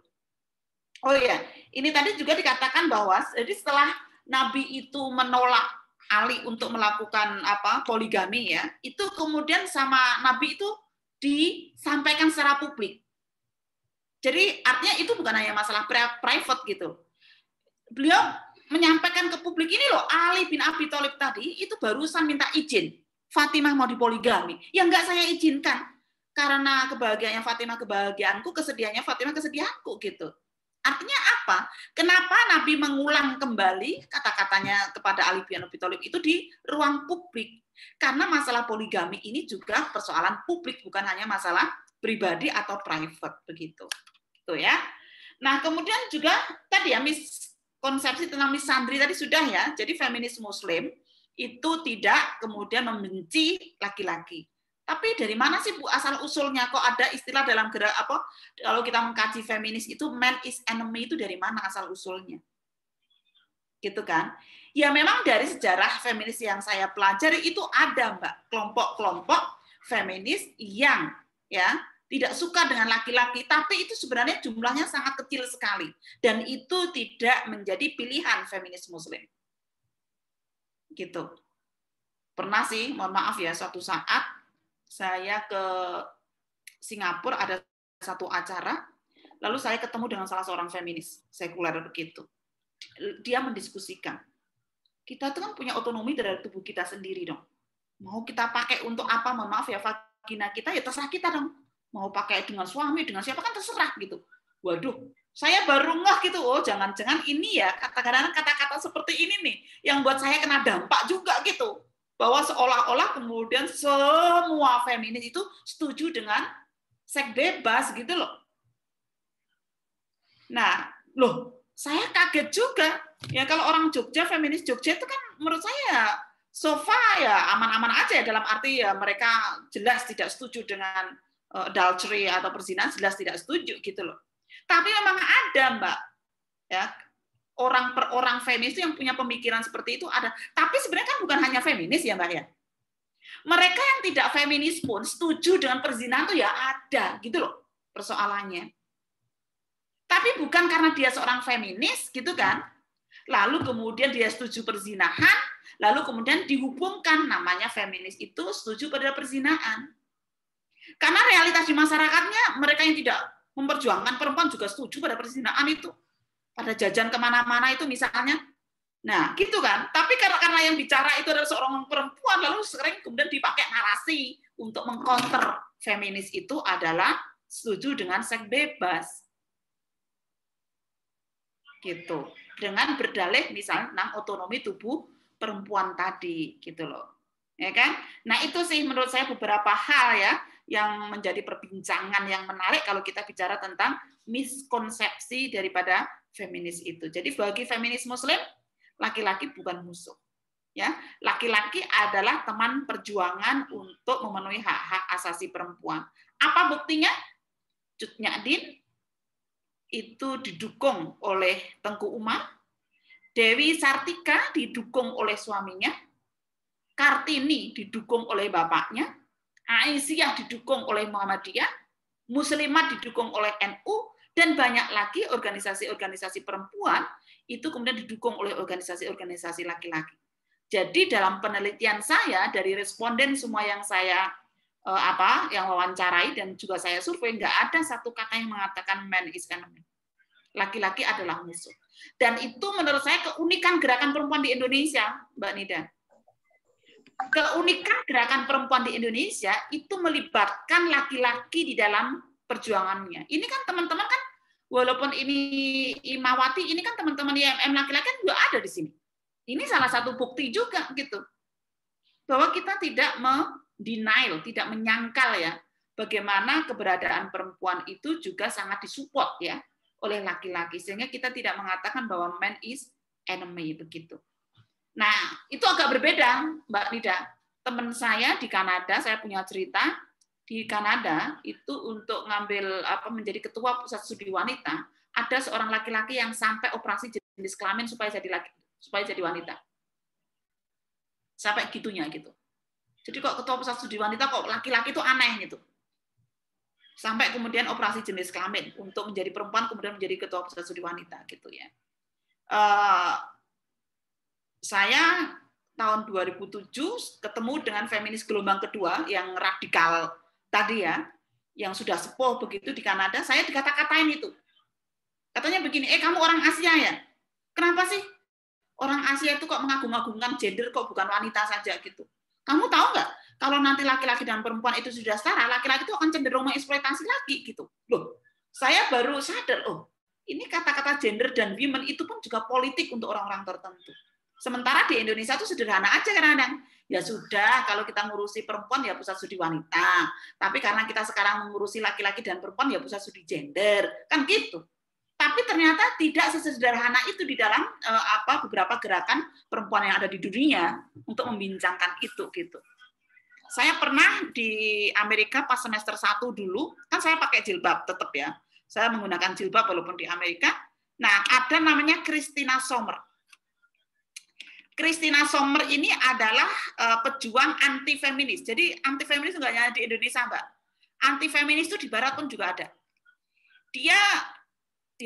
Oh iya, ini tadi juga dikatakan bahwa jadi setelah Nabi itu menolak Ali untuk melakukan poligami ya, itu kemudian sama Nabi itu disampaikan secara publik. Jadi artinya itu bukan hanya masalah private gitu. Beliau menyampaikan ke publik ini loh, Ali bin Abi Thalib tadi itu barusan minta izin Fatimah mau dipoligami. Ya enggak saya izinkan. Karena kebahagiaannya Fatimah kebahagiaanku, kesedihannya Fatimah kesedihanku gitu. Artinya apa? Kenapa Nabi mengulang kembali kata-katanya kepada Ali bin Abi Thalib itu di ruang publik? Karena masalah poligami ini juga persoalan publik, bukan hanya masalah pribadi atau private begitu. Gitu ya. Nah, kemudian juga tadi ya konsepsi tentang misandri tadi sudah ya. Jadi feminis muslim itu tidak kemudian membenci laki-laki. Tapi dari mana sih Bu asal usulnya? Kok ada istilah dalam gerak kalau kita mengkaji feminis itu man is enemy itu dari mana asal usulnya? Gitu kan? Ya memang dari sejarah feminis yang saya pelajari itu ada Mbak, kelompok-kelompok feminis yang ya tidak suka dengan laki-laki, tapi itu sebenarnya jumlahnya sangat kecil sekali dan itu tidak menjadi pilihan feminis muslim. Gitu. Pernah sih, mohon maaf ya, suatu saat saya ke Singapura ada satu acara, lalu saya ketemu dengan salah seorang feminis sekuler begitu. Dia mendiskusikan, kita tuh kan punya otonomi dari tubuh kita sendiri dong. Mau kita pakai untuk apa? Mohon maaf ya, vagina kita ya terserah kita dong. Mau pakai dengan suami, dengan siapa kan terserah gitu. Waduh, saya baru ngeh gitu. Oh, jangan-jangan ini ya kata-kata seperti ini nih yang buat saya kena dampak juga gitu. Bahwa seolah-olah kemudian semua feminis itu setuju dengan seks bebas gitu loh. Nah, saya kaget juga. Ya kalau orang Jogja, feminis Jogja itu kan menurut saya so far ya aman-aman aja ya, dalam arti ya mereka jelas tidak setuju dengan adultery atau perzinahan, jelas tidak setuju gitu loh. Tapi memang ada Mbak, ya orang per orang feminis yang punya pemikiran seperti itu ada. Tapi sebenarnya kan bukan hanya feminis ya Mbak ya. Mereka yang tidak feminis pun setuju dengan perzinahan itu ya ada gitu loh persoalannya. Tapi bukan karena dia seorang feminis gitu kan. Lalu kemudian dia setuju perzinahan, lalu kemudian dihubungkan namanya feminis itu setuju pada perzinahan. Karena realitas di masyarakatnya mereka yang tidak memperjuangkan perempuan juga setuju pada perzinahan itu. Pada jajan kemana-mana itu misalnya. Nah, gitu kan. Tapi karena yang bicara itu adalah seorang perempuan, lalu sering kemudian dipakai narasi untuk mengcounter feminis itu adalah setuju dengan seks bebas. Gitu. Dengan berdalih misalnya tentang otonomi tubuh perempuan tadi, gitu loh. Ya kan? Nah, itu sih menurut saya beberapa hal ya yang menjadi perbincangan yang menarik kalau kita bicara tentang miskonsepsi daripada feminis itu. Jadi bagi feminis muslim, laki-laki bukan musuh. Ya, laki-laki adalah teman perjuangan untuk memenuhi hak-hak asasi perempuan. Apa buktinya? Cut Nyak itu didukung oleh Tengku Umar, Dewi Sartika didukung oleh suaminya, Kartini didukung oleh bapaknya, Aisyah didukung oleh Muhammadiyah, Muslimat didukung oleh NU, dan banyak lagi organisasi-organisasi perempuan itu kemudian didukung oleh organisasi-organisasi laki-laki. Jadi dalam penelitian saya dari responden semua yang saya yang wawancarai dan juga saya survei, nggak ada satu kata yang mengatakan man is enemy. Laki-laki adalah musuh. Dan itu menurut saya keunikan gerakan perempuan di Indonesia, Mbak Nida. Keunikan gerakan perempuan di Indonesia itu melibatkan laki-laki di dalam perjuangannya. Ini kan teman-teman kan, walaupun ini Imawati, ini kan teman-teman IMM laki-laki kan juga ada di sini. Ini salah satu bukti juga gitu. Bahwa kita tidak denial, tidak menyangkal ya, bagaimana keberadaan perempuan itu juga sangat disupport ya oleh laki-laki, sehingga kita tidak mengatakan bahwa man is enemy begitu. Nah, itu agak berbeda, Mbak Nida. Teman saya di Kanada, saya punya cerita di Kanada itu untuk ngambil menjadi ketua pusat studi wanita, ada seorang laki-laki yang sampai operasi jenis kelamin supaya jadi wanita. Sampai gitunya gitu. Jadi kok ketua pusat studi wanita kok laki-laki itu aneh gitu. Sampai kemudian operasi jenis kelamin untuk menjadi perempuan kemudian menjadi ketua pusat studi wanita gitu ya. Saya tahun 2007 ketemu dengan feminis gelombang kedua yang radikal tadi ya, yang sudah sepuh begitu di Kanada. Saya dikata-katain itu. Katanya begini, kamu orang Asia ya? Kenapa sih orang Asia itu kok mengagung-agungkan gender kok bukan wanita saja gitu? Kamu tahu nggak? Kalau nanti laki-laki dan perempuan itu sudah setara, laki-laki itu akan cenderung mengeksploitasi lagi gitu. Loh, saya baru sadar, ini kata-kata gender dan women itu pun juga politik untuk orang-orang tertentu. Sementara di Indonesia itu sederhana aja kadang-kadang. Ya sudah, kalau kita ngurusi perempuan ya pusat studi wanita. Tapi karena kita sekarang mengurusi laki-laki dan perempuan ya pusat studi gender. Kan gitu. Tapi ternyata tidak sesederhana itu di dalam beberapa gerakan perempuan yang ada di dunia untuk membincangkan itu gitu. Saya pernah di Amerika pas semester 1 dulu, kan saya pakai jilbab tetap ya. Saya menggunakan jilbab walaupun di Amerika. Nah, ada namanya Christina Sommer. Christina Sommer ini adalah pejuang anti-feminis. Jadi anti-feminis nggak hanya di Indonesia, Mbak. Anti-feminis itu di Barat pun juga ada. Dia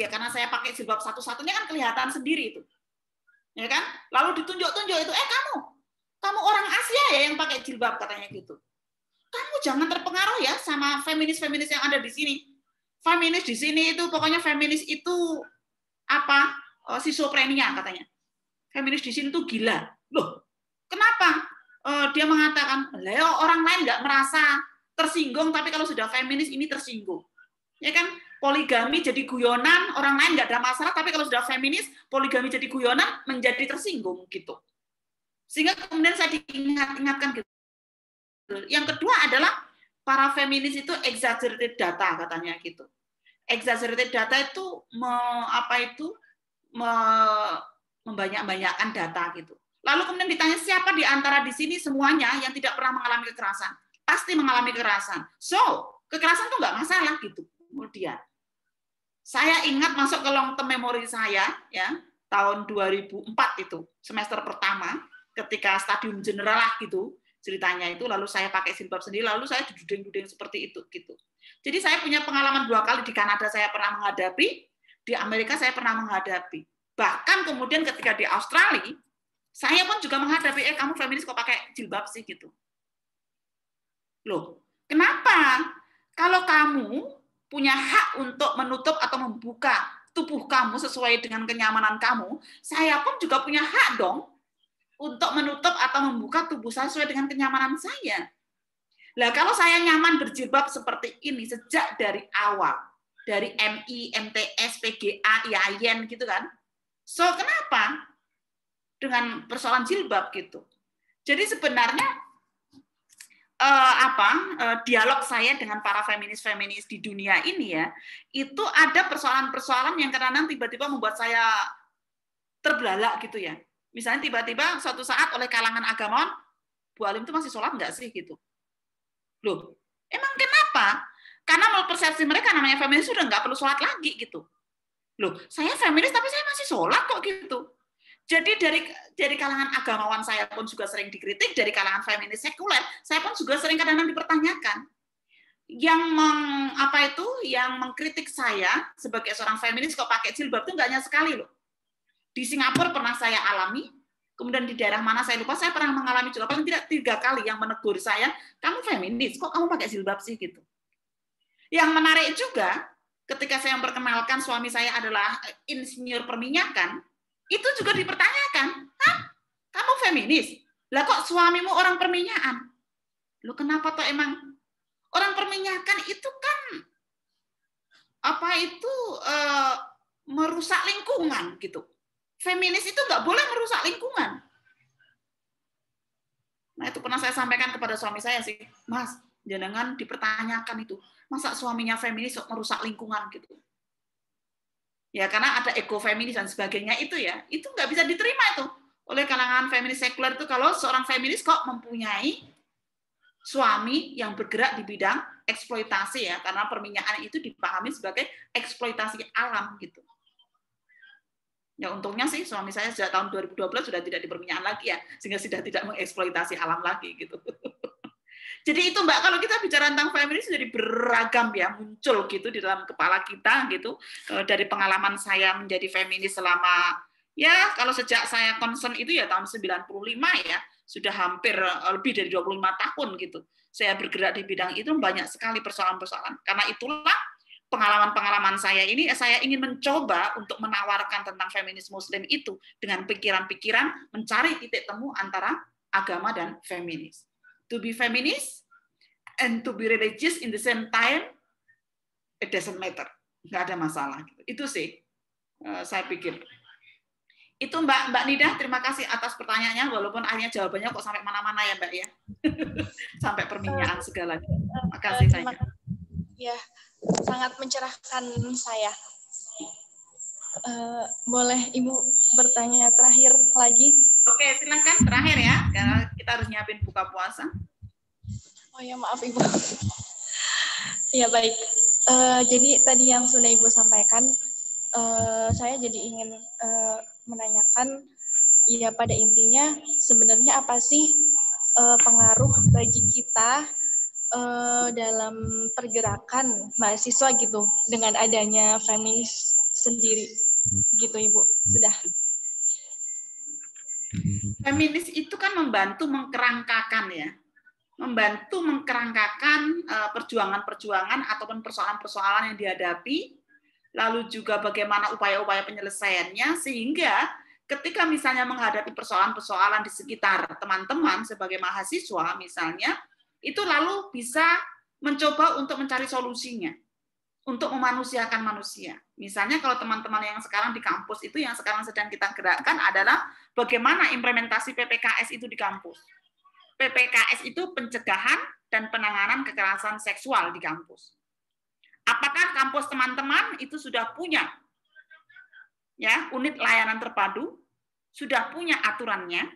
karena saya pakai jilbab satu-satunya kan kelihatan sendiri itu. Ya kan? Lalu ditunjuk-tunjuk itu, kamu orang Asia ya yang pakai jilbab katanya gitu. Kamu jangan terpengaruh ya sama feminis-feminis yang ada di sini. Feminis di sini itu pokoknya feminis itu schizophrenia katanya. Feminis di sini tuh gila. Loh, kenapa? Dia mengatakan, orang lain nggak merasa tersinggung, tapi kalau sudah feminis ini tersinggung. Ya kan? Poligami jadi guyonan, orang lain nggak ada masalah, tapi kalau sudah feminis, poligami jadi guyonan menjadi tersinggung gitu. Sehingga kemudian saya diingatkan gitu. Yang kedua adalah para feminis itu exaggerated data katanya gitu. Exaggerated data itu membanyak-banyakkan data gitu. Lalu kemudian ditanya siapa di antara di sini semuanya yang tidak pernah mengalami kekerasan? Pasti mengalami kekerasan. So, kekerasan itu nggak masalah gitu. Kemudian saya ingat masuk ke long term memory saya ya, tahun 2004 itu, semester pertama ketika stadium general lah gitu ceritanya itu, lalu saya pakai jilbab sendiri, lalu saya duding-duding seperti itu gitu. Jadi saya punya pengalaman 2 kali. Di Kanada saya pernah menghadapi, di Amerika saya pernah menghadapi. Bahkan kemudian ketika di Australia, saya pun juga menghadapi, kamu feminis kok pakai jilbab sih gitu. Loh, kenapa? Kalau kamu punya hak untuk menutup atau membuka tubuh kamu sesuai dengan kenyamanan kamu, saya pun juga punya hak dong untuk menutup atau membuka tubuh saya sesuai dengan kenyamanan saya. Lah kalau saya nyaman berjilbab seperti ini sejak dari awal, dari MI, MTS, PGA, IAIN gitu kan. So kenapa dengan persoalan jilbab gitu? Jadi sebenarnya dialog saya dengan para feminis-feminis di dunia ini ya, itu ada persoalan-persoalan yang kadang-kadang tiba-tiba membuat saya terbelalak gitu ya. Misalnya tiba-tiba suatu saat oleh kalangan agamawan, Bu Alim itu masih sholat nggak sih gitu? Loh, emang kenapa? Karena menurut persepsi mereka namanya feminis sudah nggak perlu sholat lagi gitu. Loh, saya feminis tapi saya masih sholat kok gitu. Jadi dari kalangan agamawan saya pun juga sering dikritik, dari kalangan feminis sekuler saya pun juga sering kadang-kadang dipertanyakan. Yang mengkritik saya sebagai seorang feminis kok pakai jilbab itu nggak hanya sekali loh. Di Singapura pernah saya alami, kemudian di daerah mana saya lupa, saya pernah mengalami juga paling tidak 3 kali yang menegur saya, kamu feminis, kok kamu pakai jilbab sih gitu. Yang menarik juga, ketika saya memperkenalkan suami saya adalah insinyur perminyakan, itu juga dipertanyakan, kamu feminis? Lah kok suamimu orang perminyakan? Loh kenapa toh emang? Orang perminyakan itu kan merusak lingkungan gitu. Feminis itu nggak boleh merusak lingkungan. Nah itu pernah saya sampaikan kepada suami saya sih, Mas, jangan dipertanyakan itu. Masa suaminya feminis merusak lingkungan gitu. Ya, karena ada ekofeminis dan sebagainya itu ya, itu nggak bisa diterima itu oleh kalangan feminis sekuler itu kalau seorang feminis kok mempunyai suami yang bergerak di bidang eksploitasi ya, karena perminyakan itu dipahami sebagai eksploitasi alam gitu. Ya untungnya sih suami saya sejak tahun 2012 sudah tidak di perminyakan lagi ya, sehingga sudah tidak mengeksploitasi alam lagi gitu. Jadi itu Mbak, kalau kita bicara tentang feminis jadi beragam ya, muncul gitu di dalam kepala kita gitu. Dari pengalaman saya menjadi feminis selama, ya kalau sejak saya concern itu ya tahun 95 ya, sudah hampir lebih dari 25 tahun gitu. Saya bergerak di bidang itu, banyak sekali persoalan-persoalan. Karena itulah pengalaman-pengalaman saya ini, saya ingin mencoba untuk menawarkan tentang feminis muslim itu dengan pikiran-pikiran mencari titik temu antara agama dan feminis. To be feminist and to be religious in the same time, it doesn't matter. Nggak ada masalah. Itu sih, saya pikir. Itu Mbak Nida, terima kasih atas pertanyaannya, walaupun akhirnya jawabannya kok sampai mana-mana ya Mbak ya. Sampai perminyakan segalanya. Makasih saya. Ya, sangat mencerahkan saya. Boleh Ibu bertanya terakhir lagi? Oke, silakan terakhir ya, karena kita harus nyiapin buka puasa. Oh ya, maaf Ibu. Ya baik. Jadi tadi yang sudah Ibu sampaikan, saya jadi ingin menanyakan, ya pada intinya sebenarnya apa sih pengaruh bagi kita dalam pergerakan mahasiswa gitu dengan adanya feminis sendiri gitu Ibu. Sudah. Feminis itu kan membantu mengkerangkakan ya, membantu mengkerangkakan perjuangan-perjuangan ataupun persoalan-persoalan yang dihadapi, lalu juga bagaimana upaya-upaya penyelesaiannya, sehingga ketika misalnya menghadapi persoalan-persoalan di sekitar teman-teman sebagai mahasiswa misalnya, itu lalu bisa mencoba untuk mencari solusinya, untuk memanusiakan manusia. Misalnya kalau teman-teman yang sekarang di kampus itu, yang sekarang sedang kita gerakkan adalah bagaimana implementasi PPKS itu di kampus. PPKS itu pencegahan dan penanganan kekerasan seksual di kampus. Apakah kampus teman-teman itu sudah punya ya unit layanan terpadu, sudah punya aturannya?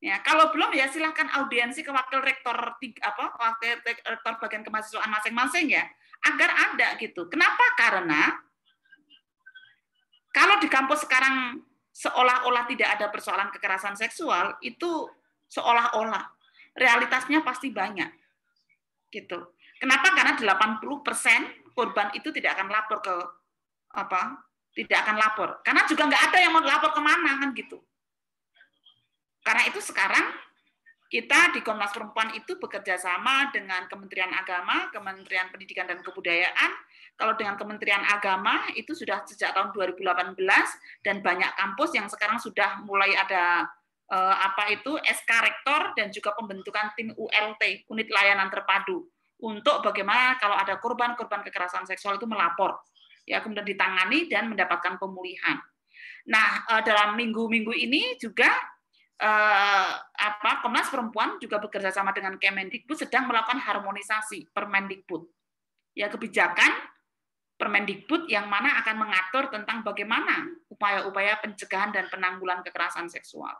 Ya, kalau belum ya silahkan audiensi ke wakil rektor wakil rektor bagian kemahasiswaan masing-masing ya, agar ada gitu. Kenapa? Karena kalau di kampus sekarang seolah-olah tidak ada persoalan kekerasan seksual, itu seolah-olah realitasnya pasti banyak. Gitu. Kenapa? Karena 80% korban itu tidak akan lapor ke tidak akan lapor. Karena juga nggak ada yang mau lapor kemana kan gitu. Karena itu sekarang kita di Komnas Perempuan itu bekerja sama dengan Kementerian Agama, Kementerian Pendidikan dan Kebudayaan. Kalau dengan Kementerian Agama itu sudah sejak tahun 2018 dan banyak kampus yang sekarang sudah mulai ada SK Rektor dan juga pembentukan tim ULT, unit layanan terpadu, untuk bagaimana kalau ada korban-korban kekerasan seksual itu melapor, ya kemudian ditangani dan mendapatkan pemulihan. Nah, dalam minggu-minggu ini juga Komnas Perempuan juga bekerja sama dengan Kemendikbud sedang melakukan harmonisasi Permendikbud. Ya, kebijakan Permendikbud yang mana akan mengatur tentang bagaimana upaya-upaya pencegahan dan penanggulangan kekerasan seksual.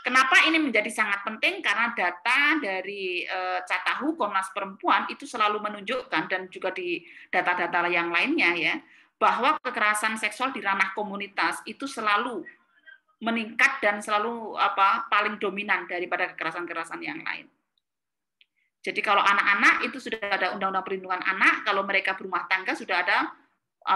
Kenapa ini menjadi sangat penting? Karena data dari Catahu Komnas Perempuan itu selalu menunjukkan, dan juga di data-data yang lainnya ya, bahwa kekerasan seksual di ranah komunitas itu selalu meningkat dan selalu paling dominan daripada kekerasan-kekerasan yang lain. Jadi kalau anak-anak itu sudah ada Undang-Undang Perlindungan Anak, kalau mereka berumah tangga sudah ada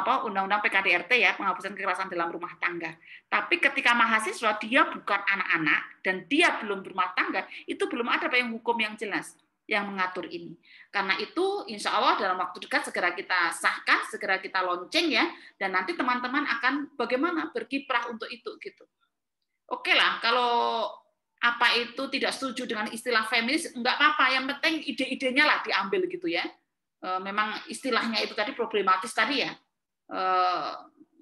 Undang-Undang PKDRT ya, penghapusan kekerasan dalam rumah tangga. Tapi ketika mahasiswa dia bukan anak-anak dan dia belum berumah tangga, itu belum ada payung hukum yang jelas yang mengatur ini. Karena itu insya Allah dalam waktu dekat segera kita sahkan, segera kita launching ya, dan nanti teman-teman akan bagaimana berkiprah untuk itu gitu. Oke lah, kalau itu tidak setuju dengan istilah feminis, enggak apa-apa, yang penting ide-idenya lah diambil gitu ya. Memang istilahnya itu tadi problematis tadi ya.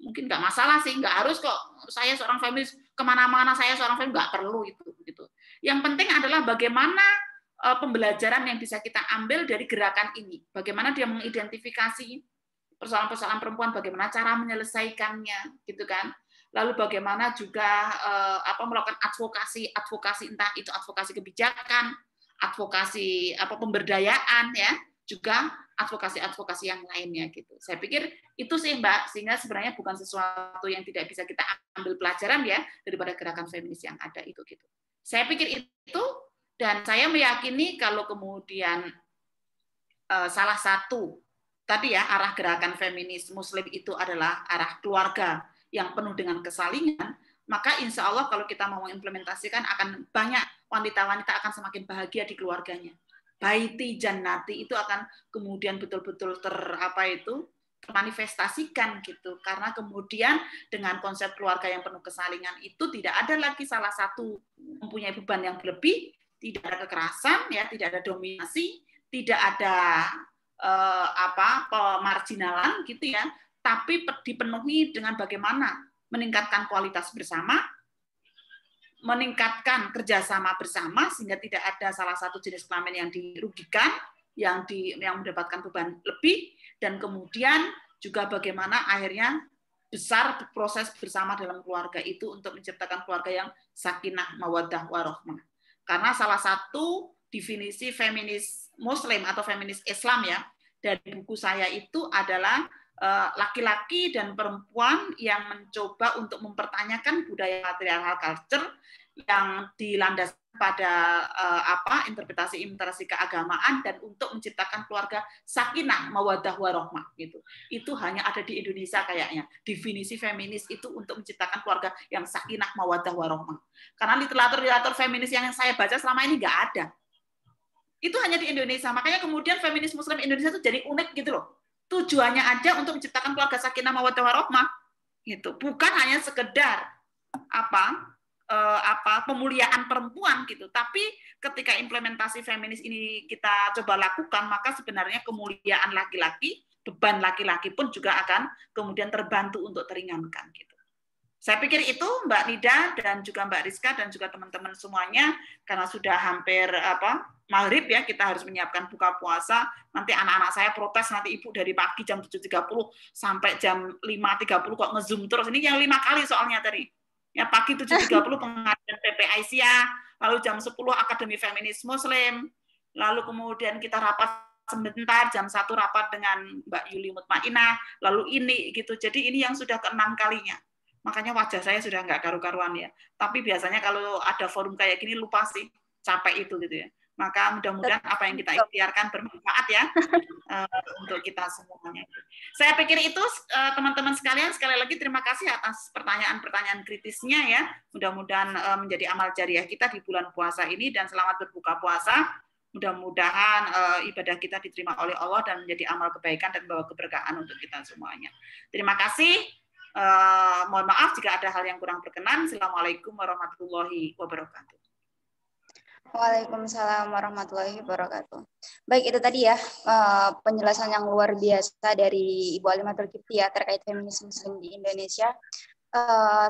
Mungkin nggak masalah sih, nggak harus kok saya seorang feminis kemana-mana saya seorang feminis, nggak perlu itu gitu. Yang penting adalah bagaimana pembelajaran yang bisa kita ambil dari gerakan ini, bagaimana dia mengidentifikasi persoalan-persoalan perempuan, bagaimana cara menyelesaikannya, gitu kan? Lalu bagaimana juga melakukan advokasi entah itu advokasi kebijakan, advokasi pemberdayaan ya, juga advokasi yang lainnya gitu. Saya pikir itu sih Mbak, sehingga sebenarnya bukan sesuatu yang tidak bisa kita ambil pelajaran ya daripada gerakan feminis yang ada itu gitu. Saya pikir itu, dan saya meyakini kalau kemudian salah satu tadi ya arah gerakan feminis Muslim itu adalah arah keluarga yang penuh dengan kesalingan, maka insya Allah kalau kita mau implementasikan akan banyak wanita-wanita akan semakin bahagia di keluarganya. Baiti jannati itu akan kemudian betul-betul termanifestasikan gitu, karena kemudian dengan konsep keluarga yang penuh kesalingan itu tidak ada lagi salah satu mempunyai beban yang berlebih, tidak ada kekerasan ya, tidak ada dominasi, tidak ada pemarginalan gitu ya, tapi dipenuhi dengan bagaimana meningkatkan kualitas bersama, meningkatkan kerjasama bersama sehingga tidak ada salah satu jenis kelamin yang dirugikan, yang mendapatkan beban lebih, dan kemudian juga bagaimana akhirnya besar proses bersama dalam keluarga itu untuk menciptakan keluarga yang sakinah, mawaddah, warahmah. Karena salah satu definisi feminis Muslim atau feminis Islam ya dari buku saya itu adalah laki-laki dan perempuan yang mencoba untuk mempertanyakan budaya patriarchal culture yang dilandaskan pada interpretasi keagamaan dan untuk menciptakan keluarga sakinah, mawaddah, warahmah gitu. Itu hanya ada di Indonesia kayaknya. Definisi feminis itu untuk menciptakan keluarga yang sakinah, mawaddah, warahmah. Karena literatur feminis yang saya baca selama ini nggak ada. Itu hanya di Indonesia. Makanya kemudian feminis Muslim Indonesia itu jadi unik gitu loh. Tujuannya aja untuk menciptakan keluarga sakinah, mawaddah, warahmah gitu. Bukan hanya sekedar pemuliaan perempuan gitu. Tapi ketika implementasi feminis ini kita coba lakukan, maka sebenarnya kemuliaan laki-laki, beban laki-laki pun juga akan kemudian terbantu untuk teringankan gitu. Saya pikir itu Mbak Nida dan juga Mbak Rizka dan juga teman-teman semuanya, karena sudah hampir maghrib ya, kita harus menyiapkan buka puasa. Nanti anak-anak saya protes, nanti ibu dari pagi jam 7.30 sampai jam 5.30 kok nge-zoom terus. Ini yang 5 kali soalnya tadi. Ya, pagi 7.30 pengajian PP Aisyah, lalu jam 10 Akademi Feminis Muslim, lalu kemudian kita rapat sebentar, jam 1 rapat dengan Mbak Yuli Mutmainah, lalu ini gitu. Jadi ini yang sudah ke-6 kalinya. Makanya wajah saya sudah nggak karu-karuan ya. Tapi biasanya kalau ada forum kayak gini lupa sih, capek itu gitu ya. Maka mudah-mudahan apa yang kita ikhtiarkan bermanfaat ya untuk kita semuanya. Saya pikir itu teman-teman sekalian, sekali lagi terima kasih atas pertanyaan-pertanyaan kritisnya ya. Mudah-mudahan menjadi amal jariah kita di bulan puasa ini, dan selamat berbuka puasa. Mudah-mudahan ibadah kita diterima oleh Allah dan menjadi amal kebaikan dan membawa keberkahan untuk kita semuanya. Terima kasih. Mohon maaf jika ada hal yang kurang berkenan. Assalamualaikum warahmatullahi wabarakatuh. Waalaikumsalam warahmatullahi wabarakatuh. Baik, itu tadi ya penjelasan yang luar biasa dari Ibu Alimatul Kipti ya terkait feminis Muslim di Indonesia.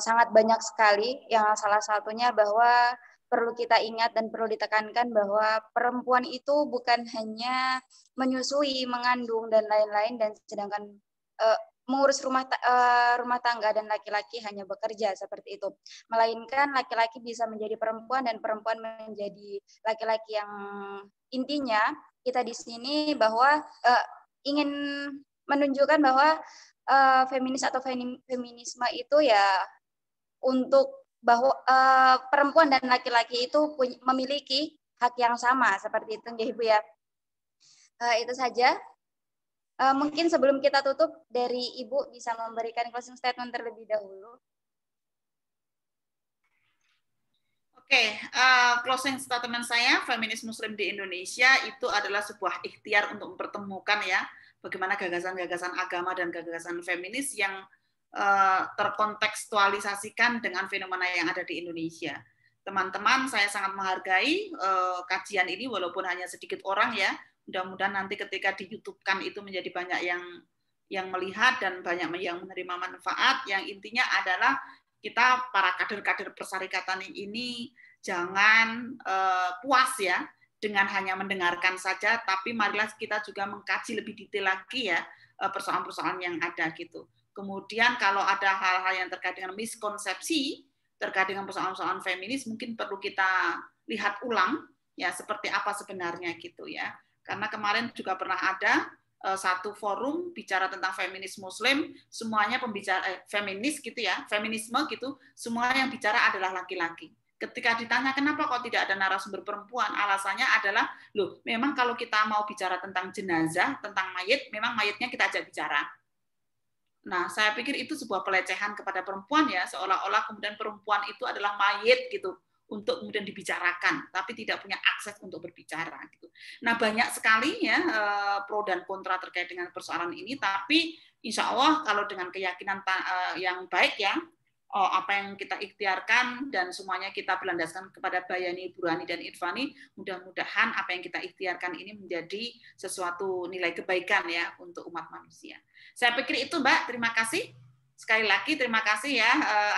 Sangat banyak sekali, yang salah satunya bahwa perlu kita ingat dan perlu ditekankan bahwa perempuan itu bukan hanya menyusui, mengandung dan lain-lain, dan sedangkan mengurus rumah tangga dan laki-laki hanya bekerja seperti itu. Melainkan laki-laki bisa menjadi perempuan dan perempuan menjadi laki-laki, yang intinya kita di sini bahwa ingin menunjukkan bahwa feminis atau feminisme itu ya untuk bahwa perempuan dan laki-laki itu memiliki hak yang sama seperti itu ya Ibu ya. Itu saja. Mungkin sebelum kita tutup, dari Ibu bisa memberikan closing statement terlebih dahulu. Oke, closing statement saya, feminis Muslim di Indonesia itu adalah sebuah ikhtiar untuk mempertemukan ya bagaimana gagasan-gagasan agama dan gagasan feminis yang terkontekstualisasikan dengan fenomena yang ada di Indonesia. Teman-teman, saya sangat menghargai kajian ini walaupun hanya sedikit orang ya. Mudah-mudahan nanti ketika di YouTube-kan itu menjadi banyak yang melihat dan banyak yang menerima manfaat. Yang intinya adalah kita para kader-kader persyarikatan ini jangan puas ya dengan hanya mendengarkan saja, tapi marilah kita juga mengkaji lebih detail lagi ya persoalan-persoalan yang ada gitu. Kemudian kalau ada hal-hal yang terkait dengan miskonsepsi terkait dengan persoalan-persoalan feminis, mungkin perlu kita lihat ulang ya seperti apa sebenarnya gitu ya. Karena kemarin juga pernah ada satu forum bicara tentang feminis Muslim, semuanya pembicara feminis gitu ya, feminisme gitu, semua yang bicara adalah laki-laki. Ketika ditanya kenapa kok tidak ada narasumber perempuan, alasannya adalah, loh, memang kalau kita mau bicara tentang jenazah, tentang mayit, memang mayitnya kita ajak bicara. Nah, saya pikir itu sebuah pelecehan kepada perempuan ya, seolah-olah kemudian perempuan itu adalah mayit gitu, untuk kemudian dibicarakan, tapi tidak punya akses untuk berbicara gitu. Nah, banyak sekali ya pro dan kontra terkait dengan persoalan ini, tapi insya Allah kalau dengan keyakinan yang baik ya, apa yang kita ikhtiarkan dan semuanya kita berlandaskan kepada Bayani, Burhani, dan Irfani, mudah-mudahan apa yang kita ikhtiarkan ini menjadi sesuatu nilai kebaikan ya untuk umat manusia. Saya pikir itu Mbak, terima kasih. Sekali lagi terima kasih ya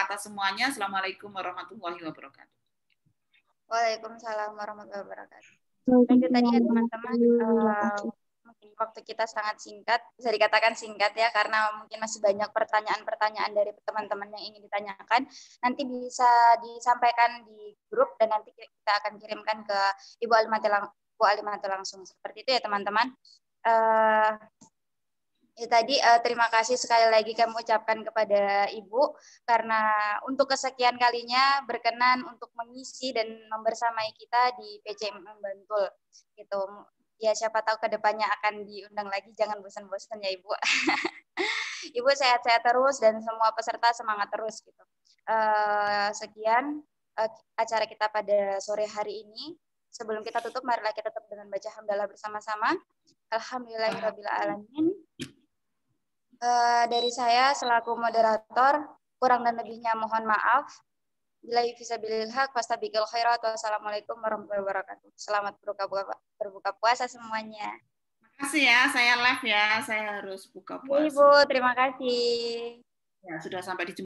atas semuanya. Assalamualaikum warahmatullahi wabarakatuh. Waalaikumsalam warahmatullahi wabarakatuh. Itu tadi ya teman-teman, mungkin waktu kita sangat singkat, bisa dikatakan singkat ya, karena mungkin masih banyak pertanyaan-pertanyaan dari teman-teman yang ingin ditanyakan. Nanti bisa disampaikan di grup dan nanti kita akan kirimkan ke Ibu Alimati langsung. Seperti itu ya teman-teman. Ya tadi terima kasih sekali lagi kami ucapkan kepada Ibu karena untuk kesekian kalinya berkenan untuk mengisi dan membersamai kita di PCMM Bantul gitu. Ya siapa tahu kedepannya akan diundang lagi, jangan bosan-bosan ya Ibu. Ibu sehat-sehat terus dan semua peserta semangat terus gitu. Sekian acara kita pada sore hari ini. Sebelum kita tutup, marilah kita tutup dengan baca hamdalah bersama-sama. Alhamdulillahirabbil alamin. Dari saya selaku moderator, kurang dan lebihnya mohon maaf. Billahi fisabilil haq, fastabiqul khairat. Wassalamualaikum warahmatullahi wabarakatuh. Selamat berbuka puasa semuanya. Terima kasih ya, saya live ya, saya harus buka puasa. Ibu, terima kasih. Ya, sudah sampai di